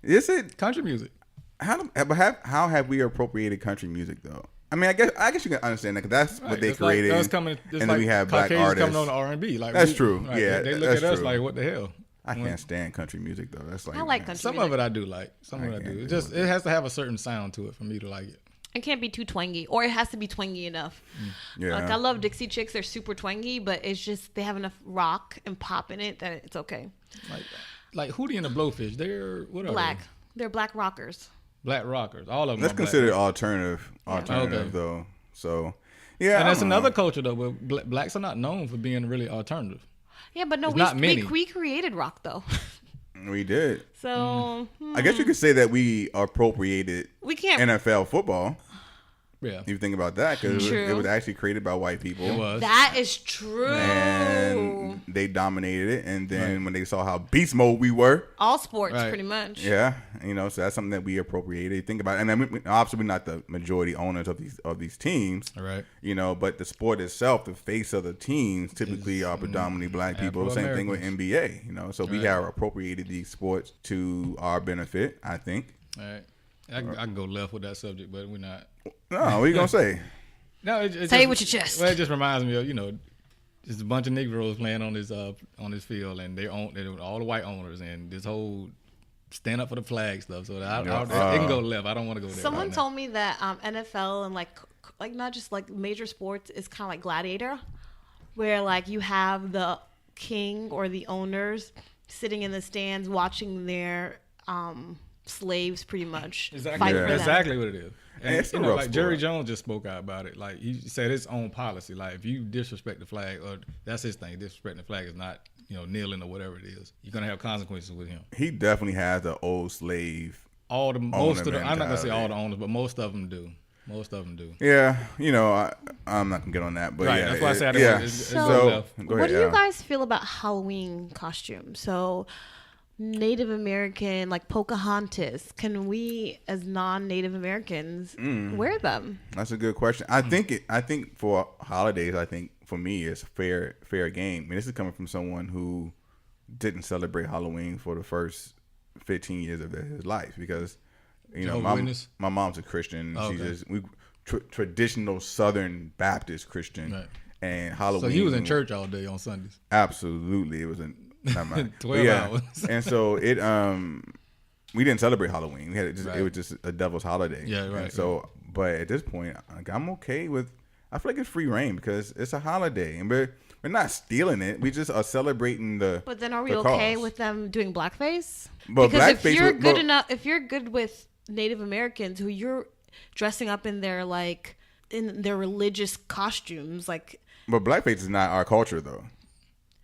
Is it? Country music. How have we appropriated country music though? I mean, I guess you can understand that because that's what they It's like created. us coming, and then we have black Caucasians artists. coming on R&B. Like That's true. Right, Yeah, they look that's at us true. like, what the hell? I can't stand country music though. That's like I like country Some music. of it I do like. Some of it I can't do. do It has to have a certain sound to it for me to like it. It can't be too twangy, or it has to be twangy enough. Yeah. Like, I love Dixie Chicks. They're super twangy, but it's just they have enough rock and pop in it that it's okay. Like Hootie and the Blowfish, they're what are Black. they? They're black rockers. Black rockers. All of them. That's are black considered rockers. alternative Okay. though. So yeah, And I that's don't another know. culture though. But blacks are not known for being really alternative. Yeah, but no, It's not many. we created rock though. We did. So I guess you could say that we appropriated we can't. NFL football. Yeah. You think about that, because True. it was actually created by white people. It was. That is true. And they dominated it. And then when they saw how beast mode we were, All sports, Right. pretty much. yeah, so that's something that we appropriated. Think about it. And then obviously we're not the majority owners of these teams. Right. But the sport itself, the face of the teams typically are predominantly black people. Same thing with NBA, so we have appropriated these sports to our benefit, I think. All right. I can go left with that subject, but we're not. No, what are you going to say? No, it Say it just, with your chest. Well, it just reminds me of just a bunch of Negroes playing on this field, and they're all the white owners, and this whole stand up for the flag stuff. So it can go left. I don't want to go there. Someone right told me that NFL and like not just like major sports is kind of like Gladiator, where like you have the king or the owners sitting in the stands watching their slaves pretty much fight for them. Exactly what it is. And it's a rough sport. Jerry Jones just spoke out about it. Like he said his own policy. Like if you disrespect the flag, or that's his thing, disrespecting the flag is not kneeling or whatever it is. You're gonna have consequences with him. He definitely has the old slave. I'm not gonna say all the owners, but most of them do. Yeah, I'm not gonna get on that, but right, yeah, that's why I said So, go ahead, what do you guys feel about Halloween costumes? So, Native American, like Pocahontas, can we as non-Native Americans wear them? That's a good question. I think for holidays, for me it's fair game. I mean, this is coming from someone who didn't celebrate Halloween for the first 15 years of his life, because my mom's a Christian. Oh, She's okay. traditional Southern Baptist Christian, Right. And Halloween. So he was in church all day on Sundays. Absolutely, it was in 12 hours. And so we didn't celebrate Halloween. We had it was just a devil's holiday. Yeah, right. And so, but at this point, I'm okay with. I feel like it's free reign because it's a holiday, and we're not stealing it. We just are celebrating the. But then, are we the okay cause. with them doing blackface? But because blackface if you're would- good but- enough, if you're good with Native Americans who you're dressing up in their religious costumes, like. But blackface is not our culture, though.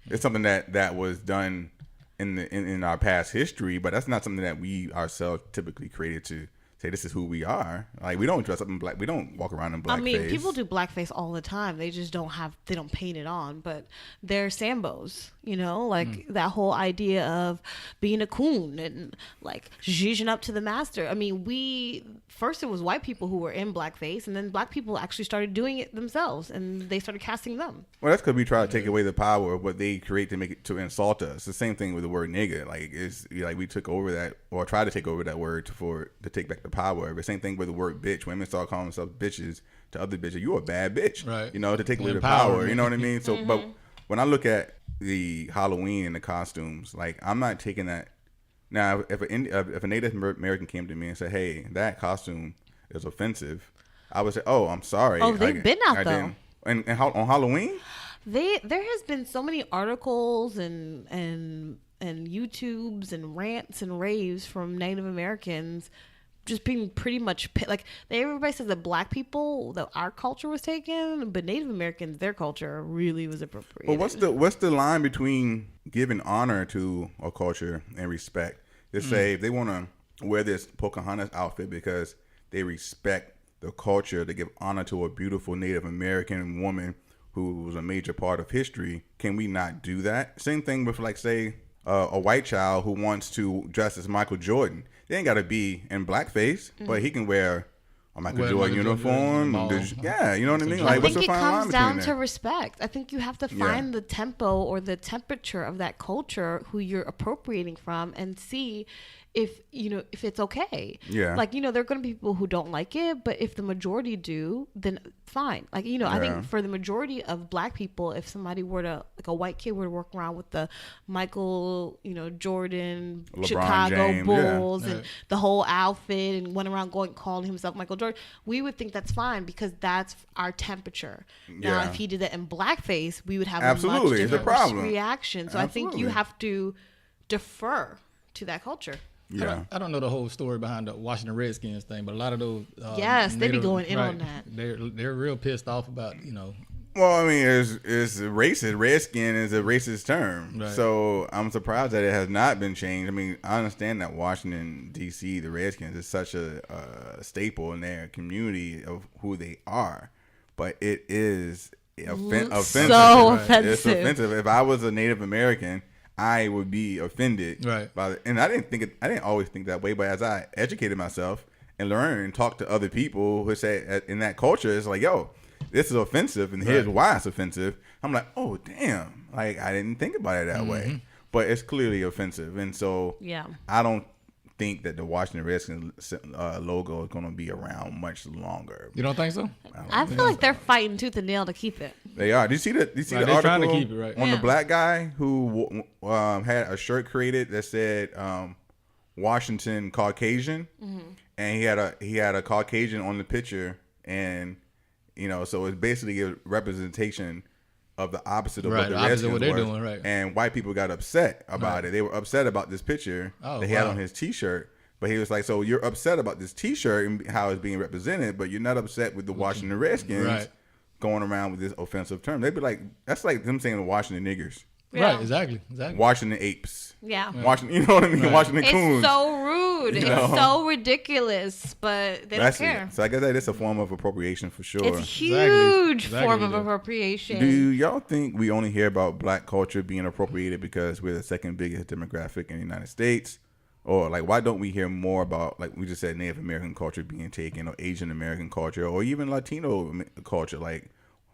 It's something that was done in our past history, but that's not something that we ourselves typically created to say this is who we are. Like, we don't dress up in black. We don't walk around in blackface. I mean, people do blackface all the time. They just don't paint it on, but they're Sambos, that whole idea of being a coon and like zhuzhing up to the master. I mean, first it was white people who were in blackface, and then black people actually started doing it themselves, and they started casting them. Well, that's because we try to take away the power of what they create to make it to insult us. The same thing with the word nigga. Like, it's like we took over that, or tried to take over that word to take back the power of it. Same thing with the word bitch. Women start calling themselves bitches to other bitches. You a bad bitch, right? To take away the power. You know what I mean? So, but when I look at the Halloween and the costumes, like, I'm not taking that. Now, if a Native American came to me and said, "Hey, that costume is offensive," I would say, "Oh, I'm sorry." Oh, they've been out though. And on Halloween, there has been so many articles and YouTubes and rants and raves from Native Americans just being pretty much like everybody says that black people, that our culture was taken, but Native Americans, their culture really was appropriated. Well, what's the line between giving honor to a culture and respect? They say if they want to wear this Pocahontas outfit because they respect the culture, to give honor to a beautiful Native American woman who was a major part of history, can we not do that? Same thing with, like, say, a white child who wants to dress as Michael Jordan. They ain't got to be in blackface, but he can wear a Michael Jordan uniform. Yeah, you know what I mean? I Like, what's think the it fine line comes down between to that? respect. I think you have to find the tempo or the temperature of that culture who you're appropriating from and see if it's okay. Yeah. Like, there are going to be people who don't like it, but if the majority do, then fine. Like, I think for the majority of black people, if somebody were to, like a white kid were to walk around with the Michael, Jordan, LeBron Chicago James, Bulls yeah. and the whole outfit and went around calling himself Michael Jordan, we would think that's fine because that's our temperature. Now, Yeah. if he did that in blackface, we would have a Absolutely, much it's a different problem. reaction. So I think you Absolutely. have to defer to that culture. Yeah. I don't know the whole story behind the Washington Redskins thing, but a lot of those Yes, they be Native- going in on that. They're real pissed off about Well, I mean, it's racist. Redskin is a racist term. Right. So I'm surprised that it has not been changed. I mean, I understand that Washington, D.C., the Redskins is such a staple in their community of who they are. But it is offensive. So offensive. It's offensive. If I was a Native American, I would be offended. Right. And I didn't always think that way. But as I educated myself and learned and talked to other people who say in that culture, it's like, yo, this is offensive, and here's why it's offensive. I'm like, oh, damn. Like, I didn't think about it that way. But it's clearly offensive. And so I don't think that the Washington Redskins logo is going to be around much longer. You don't think so? I feel like they're fighting tooth and nail to keep it. They are. Do you see the They're article trying to keep it, right. on the black guy who had a shirt created that said Washington Caucasian, and he had a Caucasian on the picture, and so it's basically a representation of the opposite of what the Redskins what they're were. doing, right. And white people got upset about it. They were upset about this picture that he had on his T-shirt. But he was like, so you're upset about this T-shirt and how it's being represented, but you're not upset with the Washington Redskins going around with this offensive term. They'd be like, that's like them saying the Washington niggers. Yeah. Right, exactly. Washington apes. Yeah. Washington, you know what I mean? Washington coons. It's so rude. You It's know? so ridiculous, but they don't care. So I guess that is a form of appropriation for sure. It's a huge Exactly. form of appropriation. Do y'all think we only hear about black culture being appropriated because we're the second biggest demographic in the United States? Or like, why don't we hear more about, like we just said, Native American culture being taken, or Asian American culture, or even Latino culture? Like,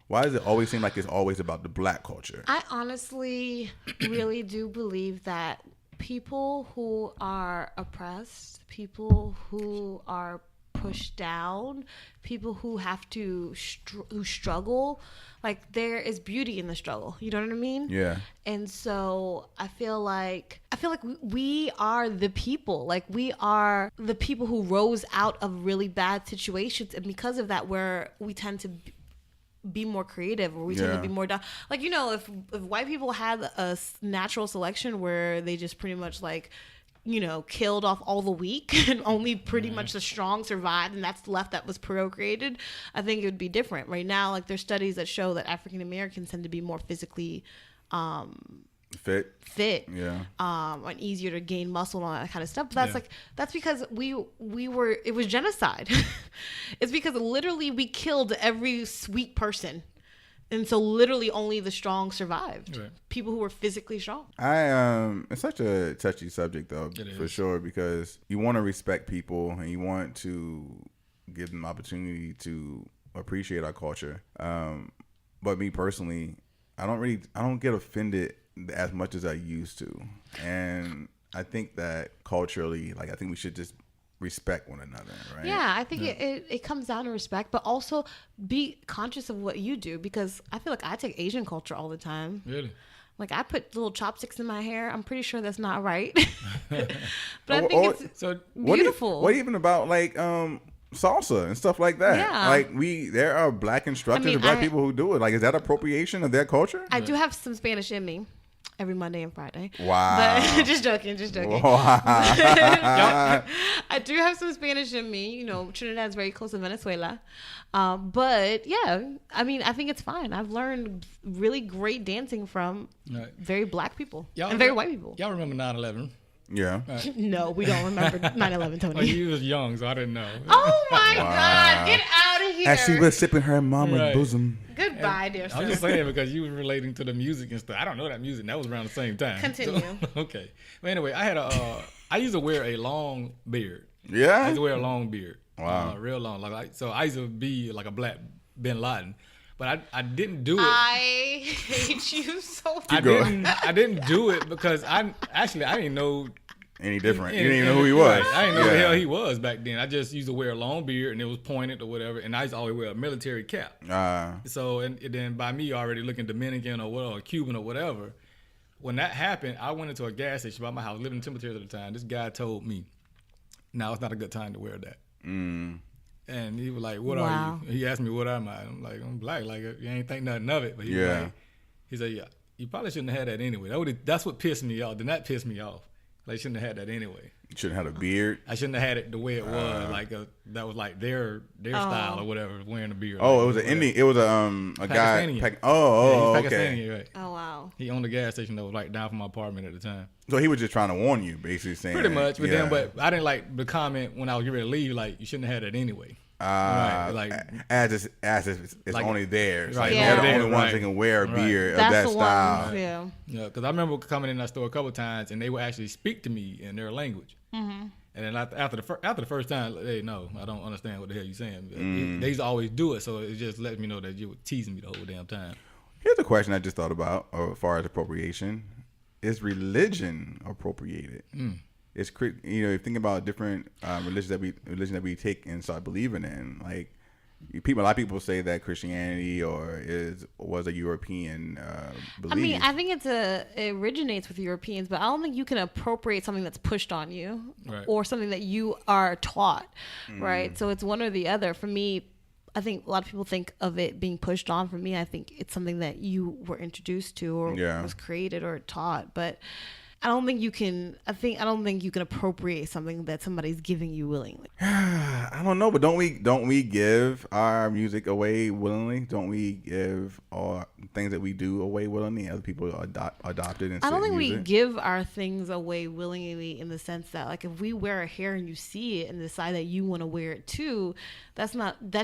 why does it always seem like it's always about the black culture? I honestly really do believe that people who are oppressed, people who are pushed down, people who have to who struggle, like there is beauty in the struggle. You know what I mean? Yeah. And so I feel like we are the people. Like we are the people who rose out of really bad situations, and because of that, we tend to be more creative, or we tend to be more down. Like, if white people had a natural selection where they just pretty much like, killed off all the weak and only pretty much the strong survived, and that's left that was procreated, I think it would be different. Right now, like there's studies that show that African Americans tend to be more physically fit, and easier to gain muscle and all that kind of stuff. But that's because it was genocide. It's because literally we killed every sweet person, and so literally only the strong survived. Right. People who were physically strong. It's such a touchy subject though, for sure, because you want to respect people and you want to give them opportunity to appreciate our culture. But me personally, I don't get offended as much as I used to. And I think that culturally, I think we should just respect one another, right? Yeah, I think it comes down to respect, but also be conscious of what you do, because I feel like I take Asian culture all the time. Really? Like I put little chopsticks in my hair. I'm pretty sure that's not right. But I think it's beautiful. What even about salsa and stuff like that? Yeah. There are black instructors and black people who do it. Like, is that appropriation of their culture? I do have some Spanish in me every Monday and Friday. Wow. But just joking. Wow. I do have some Spanish in me. Trinidad's very close to Venezuela. But yeah, I think it's fine. I've learned really great dancing from very black people and very white people. Y'all remember 9/11? Yeah. Right. No, we don't remember 9/11, Tony. Oh, you was young, so I didn't know. Oh my God, get out of here. As she was sipping her mama's bosom. Goodbye, dear sir. I'm just saying because you were relating to the music and stuff. I don't know that music. That was around the same time. Continue. So, okay. But anyway, I used to wear a long beard. Yeah? I used to wear a long beard. Wow. Real long. So I used to be like a black Bin Laden. But I didn't do it. I hate you so much. I didn't do it because I didn't know any different. You didn't even know who he was. I didn't know who the hell he was back then. I just used to wear a long beard and it was pointed or whatever. And I used to always wear a military cap. So and then by me already looking Dominican or whatever, or Cuban or whatever, when that happened, I went into a gas station by my house, living in Timbertales at the time. This guy told me, "Now it's not a good time to wear that." And he was like, "What are you?" He asked me, "What am I?" I'm like, "I'm black." Like, you ain't think nothing of it. But he said, "Yeah, you probably shouldn't have had that anyway." That's what pissed me off. Then that pissed me off. Like, you shouldn't have had that anyway. You shouldn't have a beard. I shouldn't have had it the way it was. Like that was like their style or whatever, wearing a beard. Oh, like, it was an Indian. It was a guy. Pakistani. Okay. He's Pakistani, right. Oh wow. He owned a gas station that was like down from my apartment at the time. So he was just trying to warn you, basically saying. Pretty much, but I didn't like the comment when I was getting ready to leave. Like, you shouldn't have had it anyway. Right, like as if it's like, only theirs. Right, Like yeah. they're the only ones Right. that can wear a beard of That's that the style. one. Yeah. Yeah, because I remember coming in that store a couple of times, and they would actually speak to me in their language. Mm-hmm. And then after the first time, hey, no, I don't understand what the hell you're saying. They used to always do it, so it just lets me know that you were teasing me the whole damn time. Here's a question I just thought about as far as appropriation. Is religion appropriated? It's if you think about different religions that we take and start believing in, like a lot of people say that Christianity was a European belief. I mean, I think it originates with Europeans, but I don't think you can appropriate something that's pushed on you, Right. or something that you are taught, right? So it's one or the other. For me, I think a lot of people think of it being pushed on. For me, I think it's something that you were introduced to or was created or taught. But I don't think you can. I don't think you can appropriate something that somebody's giving you willingly. I don't know, but don't we give our music away willingly? Don't we give all things that we do away willingly? Other people adopt it and I don't think use we it? give our things away willingly in the sense that, like, if we wear a hair and you see it and decide that you want to wear it too, that's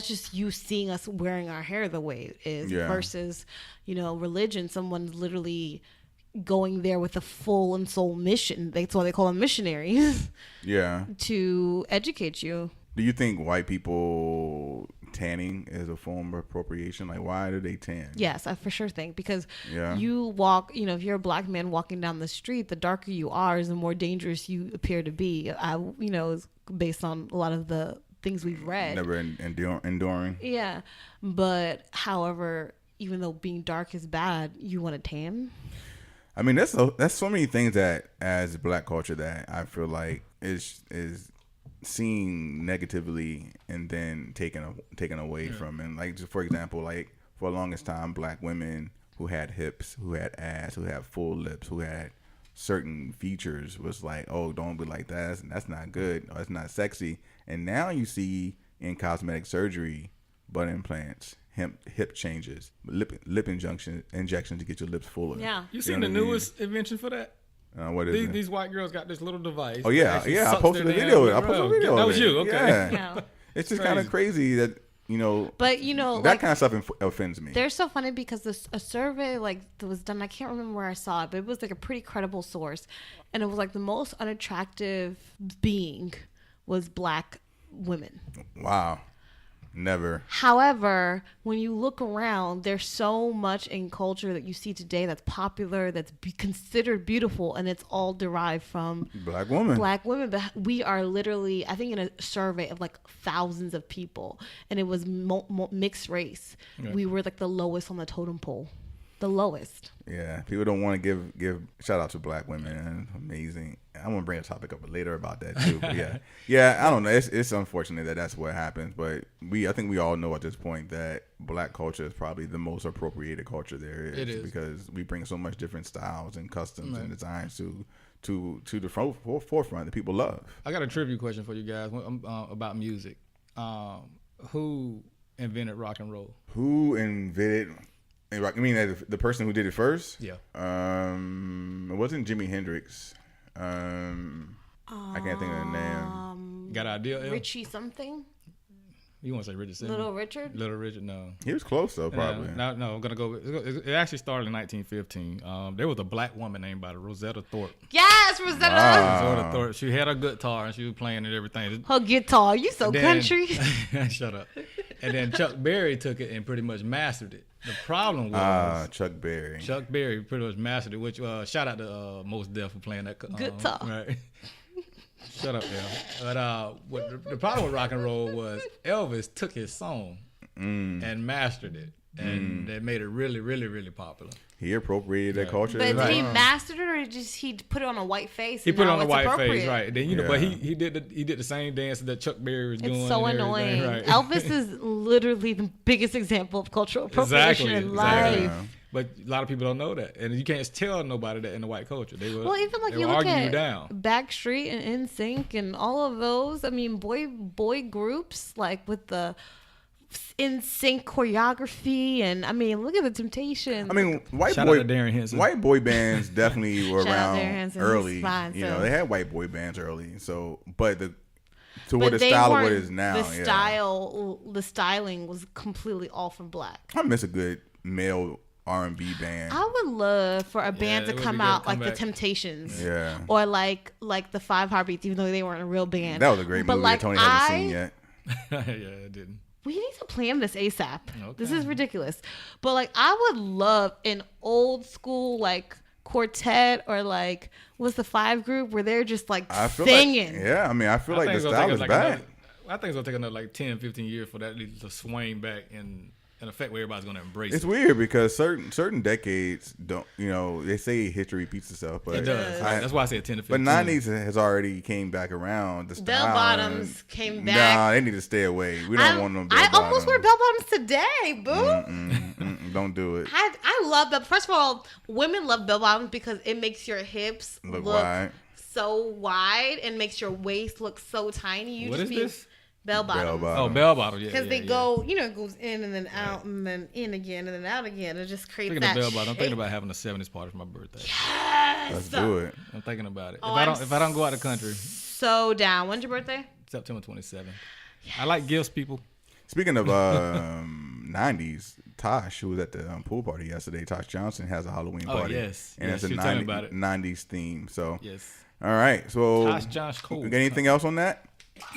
just you seeing us wearing our hair the way it is. Yeah. Versus, religion. Someone's literally going there with a full and soul mission. That's why they call them missionaries. Yeah. To educate you. Do you think white people tanning is a form of appropriation? Like, why do they tan? Yes, I for sure think, because Yeah. you walk, if you're a black man walking down the street, the darker you are is the more dangerous you appear to be. Is based on a lot of the things we've read. Never enduring. Yeah. But however, even though being dark is bad, you want to tan. I mean, that's so many things that as black culture that I feel like is seen negatively and then taken away from. And like, just for example, like for the longest time, black women who had hips, who had ass, who had full lips, who had certain features was like, oh, don't be like that. That's not good. Or that's not sexy. And now you see in cosmetic surgery, butt implants, hip changes, lip injections to get your lips fuller. Yeah. You seen the newest invention for that? What is it? These white girls got this little device. Oh yeah, that I sucks posted a their video. damn- That was you, okay. Yeah. Yeah. It's just kind of crazy that But that like, kind of stuff offends me. they're so funny because a survey that was done, I can't remember where I saw it, but it was like a pretty credible source, and it was like the most unattractive being was black women. Wow, never. However, when you look around, there's so much in culture that you see today that's popular, that's considered beautiful, and it's all derived from Black woman. black women. But we are literally, I think, in a survey of like thousands of people, and it was mixed race. Right. We were like the lowest on the totem pole. The lowest. Yeah, people don't want to give shout out to black women. Amazing. I'm gonna bring a topic up later about that too. But yeah. I don't know. It's unfortunate that that's what happens, but I think we all know at this point that black culture is probably the most appropriated culture there is. It is. Because we bring so much different styles and customs and designs to the forefront that people love. I got a trivia question for you guys about music. Who invented rock and roll? Who invented? I mean, the person who did it first? Yeah. It wasn't Jimi Hendrix. I can't think of the name. Got an idea? El? Richie something? You want to say Richard Simmons? Little Richard? Little Richard, no. He was close though, probably. No, I'm gonna go. It actually started in 1915. There was a black woman named by Rosetta Thorpe. Yes, Rosetta. Rosetta Thorpe. She had a guitar and she was playing and everything. Her guitar. You so Then- country. Shut up. And then Chuck Berry took it and pretty much mastered it. The problem was Chuck Berry. Chuck Berry pretty much mastered it. Which shout out to Mos Def for playing that Guitar. Right. Shut up, Al. But the problem with rock and roll was Elvis took his song and mastered it, and that made it really, really, really popular. He appropriated that culture. But Right. did he mastered it, or just he put it on a white face? He and put it now on a it's white appropriate? face, right? Then but Yeah. he did the same dance that Chuck Berry was doing. It's so and everything, annoying. right? Elvis is literally the biggest example of cultural appropriation in life. But a lot of people don't know that, and you can't tell nobody that in the white culture. They will, Well, even like they you will look argue at you down. Backstreet and NSYNC and all of those. I mean, boy groups like with the NSYNC choreography, and I mean, look at the Temptations. I mean, Shout out to Darren Henson. white boy bands definitely were Shout out around Darren Henson. early. He's fine, you know, so. they had white boy bands early. So, but to But what the they style of what weren't- it is now, the styling was completely all from black. I miss a good male R&B band. I would love for a band it to would come be good out to like come the back. Temptations, Yeah. or like the Five Heartbeats, even though they weren't a real band. That was a great But movie like, that Tony hasn't seen yet. Yeah, it didn't. We need to plan this ASAP. This Okay. is ridiculous. But like, I would love an old school like quartet, or like what's the five group where they're just like I feel singing. like, yeah, I mean, I feel like the it's gonna style take is us back. I think it's gonna take another like 10, 15 years for that to swing back in an effect where everybody's gonna embrace It's it. weird because certain decades don't, you know, they say history repeats itself, but It does. That's why I said 10 to 15. But 90s has already came back around. The Bell style bottoms and- came Nah, back. they need to stay away. We don't want them. I almost wear bell bottoms today, boo. Don't do it. I love that. First of all, women love bell bottoms because it makes your hips Look look wide. so wide and makes your waist look so tiny. You What just is be this? bell bottoms. Oh, bell bottle, yeah. Because yeah, they yeah. go, you know, it goes in and then out and then in again and then out again. It just creates Thinking that of bell bottle. I'm thinking shape. about having a 70s party for my birthday. Let's do it. I'm thinking about it. Oh, If I don't go out of the country, So down. When's your birthday? September 27th. I like gifts, people. Speaking of 90s, Tosh, who was at the pool party yesterday, Tosh Johnson has a Halloween Oh, party. yes. And Yes, it's a she was telling me about it. 90s theme. So, Yes. all right. So, Tosh Josh Cole. you got anything else on that?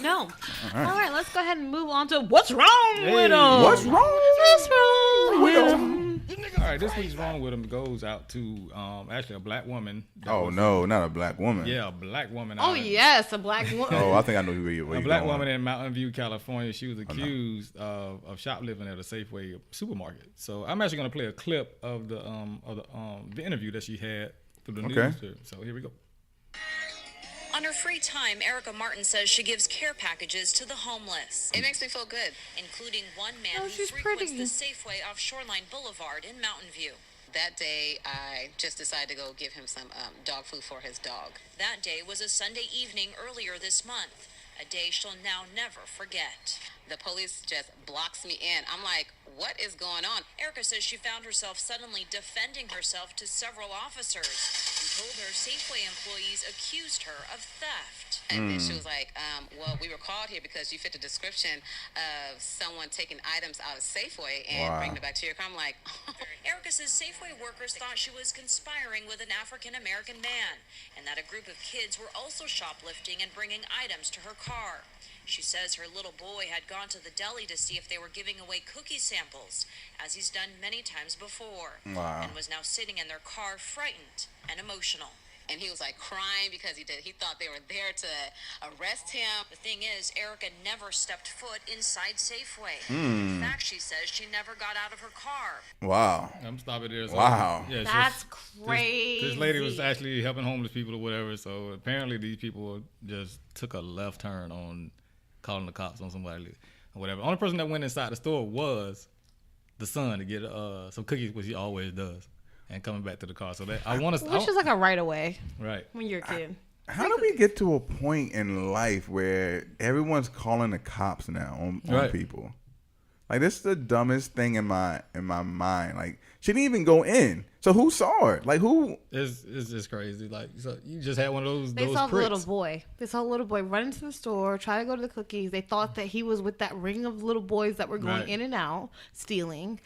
No. All right, let's go ahead and move on to what's wrong with them. What's wrong? What's wrong with them? All right, this week's wrong with him goes out to actually a black woman. that Oh, was- no, not a black woman. Yeah, a black woman. Oh, out in- yes, a black woman. Oh, I think I know where A you're black going. woman in Mountain View, California. She was accused of shoplifting at a Safeway supermarket. So I'm actually going to play a clip of the interview that she had through the Okay. news. So here we go. On her free time, Erica Martin says she gives care packages to the homeless, It makes me feel good. including one man Oh, who she's frequents pretty. the Safeway off Shoreline Boulevard in Mountain View. That day, I just decided to go give him some dog food for his dog. That day was a Sunday evening earlier this month, a day she'll now never forget. The police just blocks me in. I'm like, what is going on? Erica says she found herself suddenly defending herself to several officers and told her Safeway employees accused her of theft. And then she was like, well, we were called here because you fit the description of someone taking items out of Safeway and Wow. bringing it back to your car. I'm like, Erica says Safeway workers thought she was conspiring with an African-American man and that a group of kids were also shoplifting and bringing items to her car. She says her little boy had gone to the deli to see if they were giving away cookie samples, as he's done many times before, Wow. and was now sitting in their car frightened and emotional. and he was like crying because he thought they were there to arrest him. The thing is, Erica never stepped foot inside Safeway. Hmm. In fact, she says she never got out of her car. Wow. I'm stopping there. So, Wow. Yeah, That's this- crazy. This lady was actually helping homeless people or whatever. So apparently these people just took a left turn on calling the cops on somebody or whatever. Only person that went inside the store was the son to get some cookies, which he always does, and coming back to the car. So that I want to, Which is like a right away right. when you're a kid. How do we get to a point in life where everyone's calling the cops now on Right. people? Like, this is the dumbest thing in my mind. Like, she didn't even go in. So who saw it? Like, who? It's just crazy. Like, so you just had one of those. They those saw the little pricks. boy. They saw the little boy run into the store, try to go to the cookies. They thought that he was with that ring of little boys that were going Right. in and out, stealing.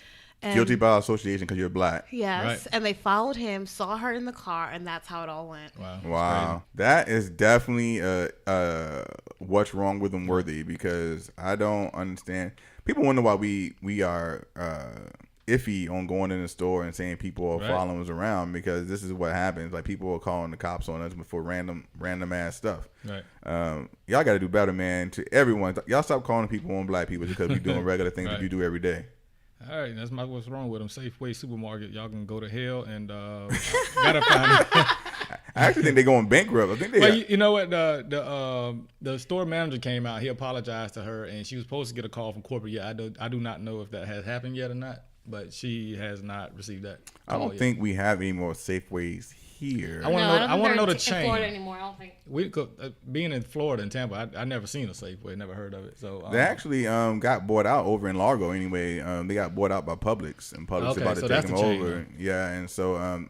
And Guilty by association because you're black. Yes, Right. and they followed him, saw her in the car, and that's how it all went. Wow. it's Wow, that is definitely what's wrong with them worthy, because I don't understand. People wonder why we are iffy on going in the store and saying people are Right. following us around, because this is what happens. Like, people are calling the cops on us for random ass stuff. Right. Y'all got to do better, man. To everyone, y'all stop calling people on black people because we're doing regular things that Right. you do every day. All right, that's what's wrong with them. Safeway supermarket, y'all can go to hell and gotta find. I actually think they're going bankrupt. I think they. Well, you know what? The store manager came out. He apologized to her, and she was supposed to get a call from corporate. Yeah, I do not know if that has happened yet or not. but she has not received that. I don't think we have any more Safeways here. I want to know the in Florida chain. anymore. I don't think. Being in Florida and Tampa, I never seen a Safeway, never heard of it. So They actually got bought out over in Largo anyway. They got bought out by Publix, and Publix is Okay, about to so take that's them the chain, over. though. Yeah, and so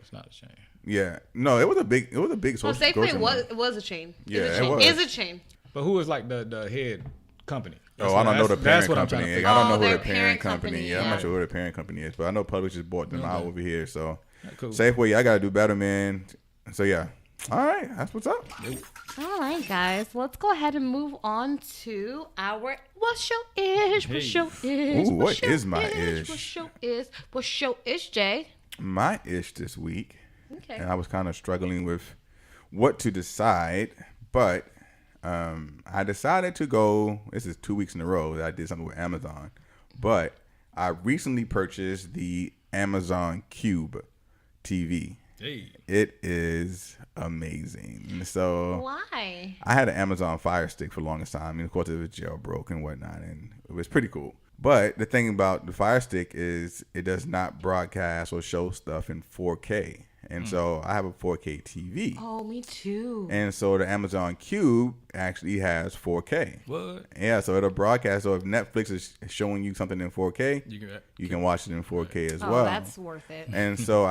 it's not a chain. yeah, no, it was a big Well, social Safeway grocery mall. was a chain. Yeah, Is a it chain. was. Is a chain. But who is like the head company? Oh, I don't know the That's parent what I'm trying company. to is. figure I don't out. know who their the parent parent company. company, Yeah, I'm yeah. not sure who the parent company is, but I know Publix just bought them out over here. So Cool. Safeway, I gotta do better, man. So yeah, all right, that's what's up. All right, guys. Let's go ahead and move on to our What's Your Ish? What's Your Ish? Ooh, what What's your is my ish? What's your ish? What's your ish, Jay? My ish this week, Okay. and I was kind of struggling with what to decide, but I decided to go. This is 2 weeks in a row that I did something with Amazon, but I recently purchased the Amazon Cube TV. Hey. It is amazing. So Why? I had an Amazon Fire Stick for the longest time, and of course it was jailbroken and whatnot, and it was pretty cool. But the thing about the Fire Stick is it does not broadcast or show stuff in 4K. And so I have a 4K TV. Oh, me too. And so the Amazon Cube actually has 4K. What? Yeah, so it'll broadcast. So if Netflix is showing you something in 4K, you can watch it in 4K as well. That's worth it. And so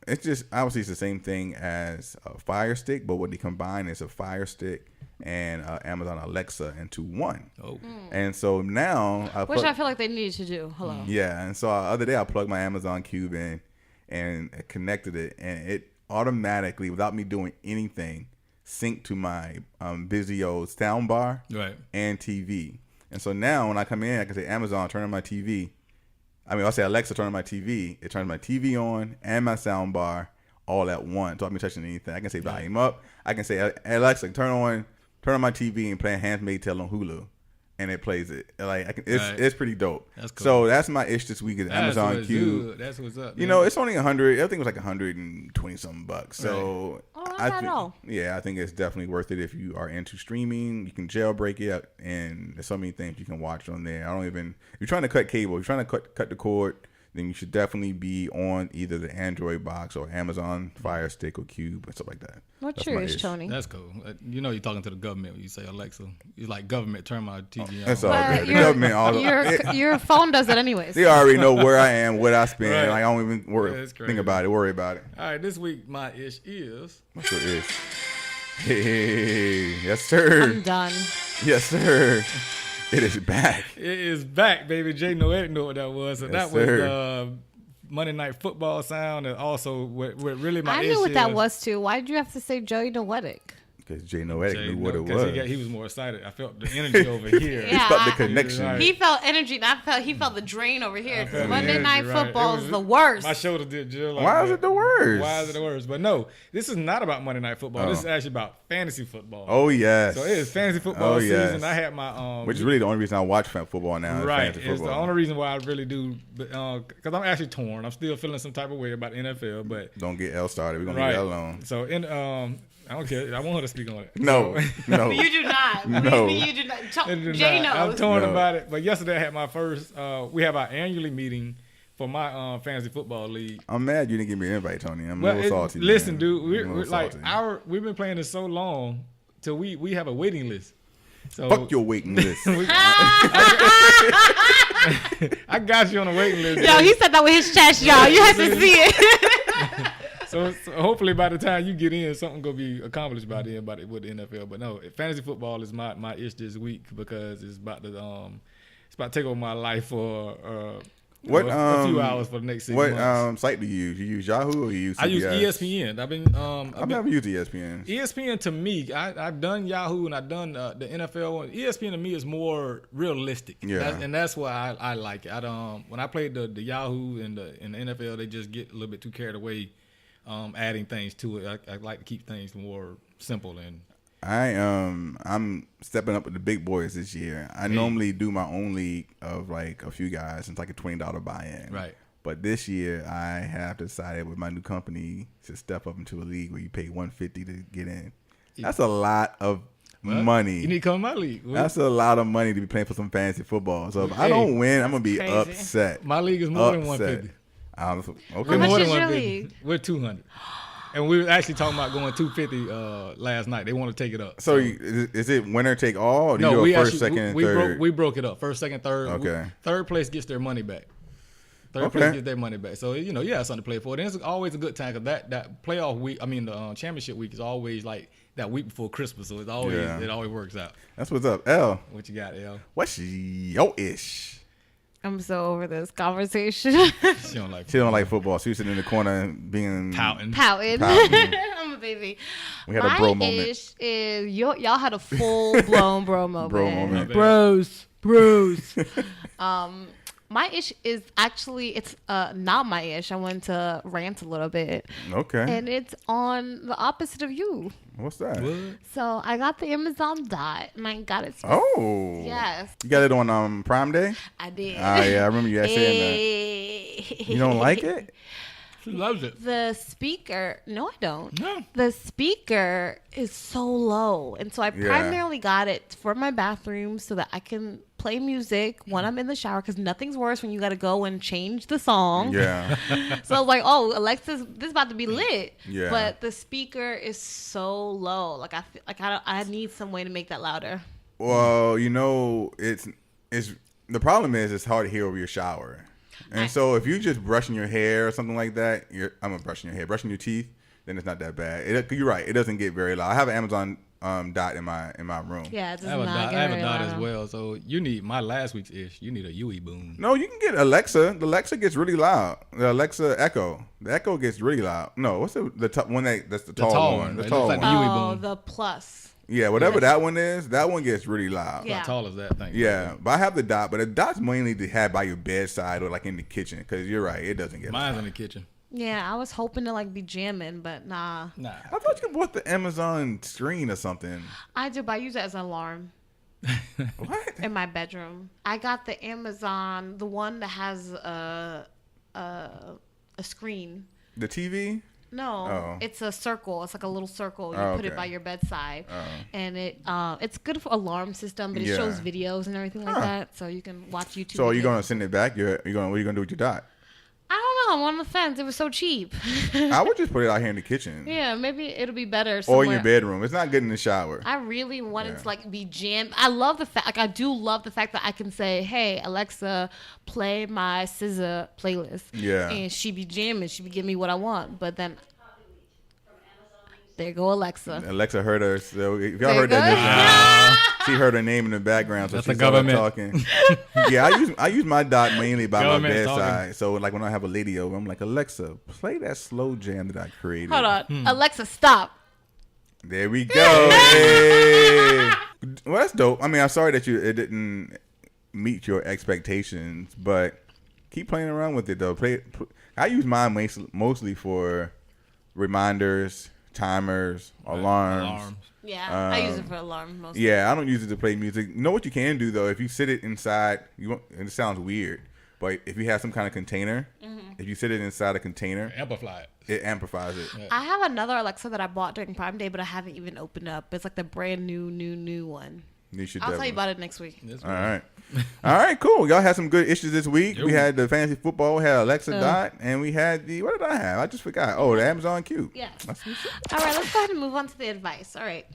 it's just obviously it's the same thing as a Fire Stick, but what they combine is a Fire Stick and Amazon Alexa into one. Oh. And so now Which I feel like they needed to do. Hello. yeah, and so the other day I plugged my Amazon Cube in and connected it, and it automatically, without me doing anything, synced to my Vizio soundbar and TV. And so now when I come in, I can say, Amazon, turn on my TV. I'll say, Alexa, turn on my TV. It turns my TV on and my soundbar all at once. So I'm not touching anything. I can say volume up. I can say, Alexa, turn on my TV and play Handmaid's Tale on Hulu. And it plays it. It's pretty dope. That's cool. So that's my ish this week is Amazon Cube. That's what's up. You know, it's only 100. I think it was like 120 something bucks. So not at all. Yeah, I think it's definitely worth it if you are into streaming. You can jailbreak it, and there's so many things you can watch on there. If you're trying to cut cable, if you're trying to cut the cord, then you should definitely be on either the Android box or Amazon Fire Stick or Cube and stuff like that. What's your ish, Tony? That's cool. You know you're talking to the government when you say Alexa. You're like, government, turn my TV on. That's all But good. The government, your phone does it anyways. they already know where I am, what I spend. Right. Like, I don't even That's crazy. think about it, worry about it. All right, this week my ish is. What's your ish? Hey, yes, sir. I'm done. Yes, sir. It is back. It is back, baby. Jay Noel know what that was. So Yes, that was sir. Monday Night Football sound, and also what really my I ish knew what that is- was too. Why did you have to say Joey Noetic? Because Jay Noetic Jay knew what it because was. he was more excited. I felt the energy over here. Yeah. Felt the connection. Right. He felt energy, and he felt the drain over here. felt the Monday energy, Night right. Football It was- is the worst. My shoulder did just like Why is that. it the worst? Why is it the worst? But no, this is not about Monday Night Football. This is actually about fantasy football. Oh, yes. So it is fantasy football yes. season. I had my Which is really the only reason I watch football now. is right. fantasy It's the football. only reason why I really do, because I'm actually torn. I'm still feeling some type of way about the NFL, but Don't get L started. We're going to right. leave that alone. So I don't care. I want her to speak on it. No. No. You do not. No. Believe me, you do not. It did Jay not. I'm knows. torn No. about it. But yesterday I had my first. We have our annually meeting for my fantasy football league. I'm mad you didn't give me an invite, Tony. I'm a Well, little salty. listen, man. dude, I'm a we're little like salty. we've been playing this so long till we have a waiting list. So Fuck your waiting list. I got you on the waiting list. Yo, he said that with his chest, y'all. You have to see it. So hopefully by the time you get in, something gonna be accomplished by then, with the NFL. But no, fantasy football is my ish this week because it's about to take over my life for a few hours for the next 6 months. What site do you use? You use Yahoo or you use CBS? I use ESPN. I've never used ESPN. ESPN to me, I've done Yahoo and I've done the NFL one. ESPN to me is more realistic. Yeah. And that's why I like it. When I played the Yahoo and the NFL, they just get a little bit too carried away adding things to it. I like to keep things more simple and. I'm stepping up with the big boys this year. I normally do my own league of like a few guys. It's like a $20 buy-in. Right. But this year I have decided with my new company to step up into a league where you pay $150 to get in. That's a lot of money. You need to come in my league. That's a lot of money to be playing for some fantasy football. So if I don't win, I'm gonna be crazy. upset. My league is more than 150. How Okay. much More is than your 150. league? We're 200. And we were actually talking about going 250 last night. They want to take it up. So is it winner take all? Or do no, you do we a first, actually second, and we third? we broke it up. First, second, third. Okay. Third place gets their money back. Third place gets their money back. So you have something to play for. And it's always a good time because that playoff week. I mean, the championship week is always like that week before Christmas. So it always works out. That's what's up, Elle. What you got, Elle? What's your ish? I'm so over this conversation. She don't like. She don't like football. She was sitting in the corner being pouting. Pouting. Pouting. I'm a baby. We had a bro moment. My ish is y'all had a full blown bro moment. Bro moment. Bros. My ish is actually it's not my ish. I want to rant a little bit. Okay. And it's on the opposite of you. What's that? So I got the Amazon Dot and I got it. Oh. Yes. You got it on Prime Day? I did. Yeah, I remember you saying that. You don't like it? She loves it. The speaker, no, I don't. No. The speaker is so low. And so I primarily got it for my bathroom so that I can play music when I'm in the shower because nothing's worse when you got to go and change the song. Yeah. So I was like, oh, Alexa's, this is about to be lit. Yeah. But the speaker is so low. Like, I feel like I need some way to make that louder. Well, it's the problem is it's hard to hear over your shower. And so if you just brushing your hair or something like that, brushing your hair, brushing your teeth, then it's not that bad. You're right. It doesn't get very loud. I have an Amazon Dot in my room. Yeah, it does I have a not dot, get I have a very dot loud. as well. So you need my last week's ish. You need a Yui boom. No, you can get Alexa. The Alexa gets really loud. The Alexa Echo. The Echo gets really loud. No, what's the top one that's the tall one? The It tall looks like one. the Yui Oh, boom. the plus. Yeah, whatever that one is, that one gets really loud. Yeah. How tall is that thing? Yeah, but I have the Dot, but the Dot's mainly to have by your bedside or like in the kitchen because you're right, it doesn't get Mine's loud. in the kitchen. Yeah, I was hoping to like be jamming, but nah. Nah. I thought you bought the Amazon screen or something. I do, but I use it as an alarm What? in my bedroom. I got the Amazon, the one that has a screen. The TV? No, Oh. it's a circle. It's like a little circle. You Oh, put it okay. by your bedside, Oh. and it's good for alarm system, but it Yeah. shows videos and everything like Huh. that, so you can watch YouTube. So are you videos. gonna send it back? What are you gonna do with your Dot? I don't know. I'm on the fence. It was so cheap. I would just put it out here in the kitchen. Yeah, maybe it'll be better Or somewhere. in your bedroom. It's not good in the shower. I really wanted Yeah. to like be jammed. I love the fact, like I do love the fact that I can say, "Hey Alexa, play my SZA playlist." Yeah. and she be jamming. She be giving me what I want. But then, there go Alexa. Alexa heard her. So if y'all There heard you that, she heard her name in the background, so That's she the started government. talking. Yeah, I use my Dot mainly by my Government's bedside. talking. So like when I have a lady over, I'm like, Alexa, play that slow jam that I created. Hold on, Alexa, stop. There we go. Hey. Well, that's dope. I mean, I'm sorry that it didn't meet your expectations, but keep playing around with it though. I use mine mostly for reminders, timers, alarms. Yeah, I use it for alarm mostly. Yeah, I don't use it to play music. You know what you can do though? If you sit it inside, and it sounds weird, but if you have some kind of container, if you sit it inside a container, Amplify it. it amplifies it. Yeah. I have another Alexa that I bought during Prime Day, but I haven't even opened up. It's like the brand new one. You should I'll tell definitely. you about it next week. That's All right. All right, cool. Y'all had some good issues this week. Yo. We had the fantasy football, we had Alexa Dot, and we had what did I have? I just forgot. Oh, the Amazon Q. Yeah. That's what's up. All right, let's go ahead and move on to the advice. All right.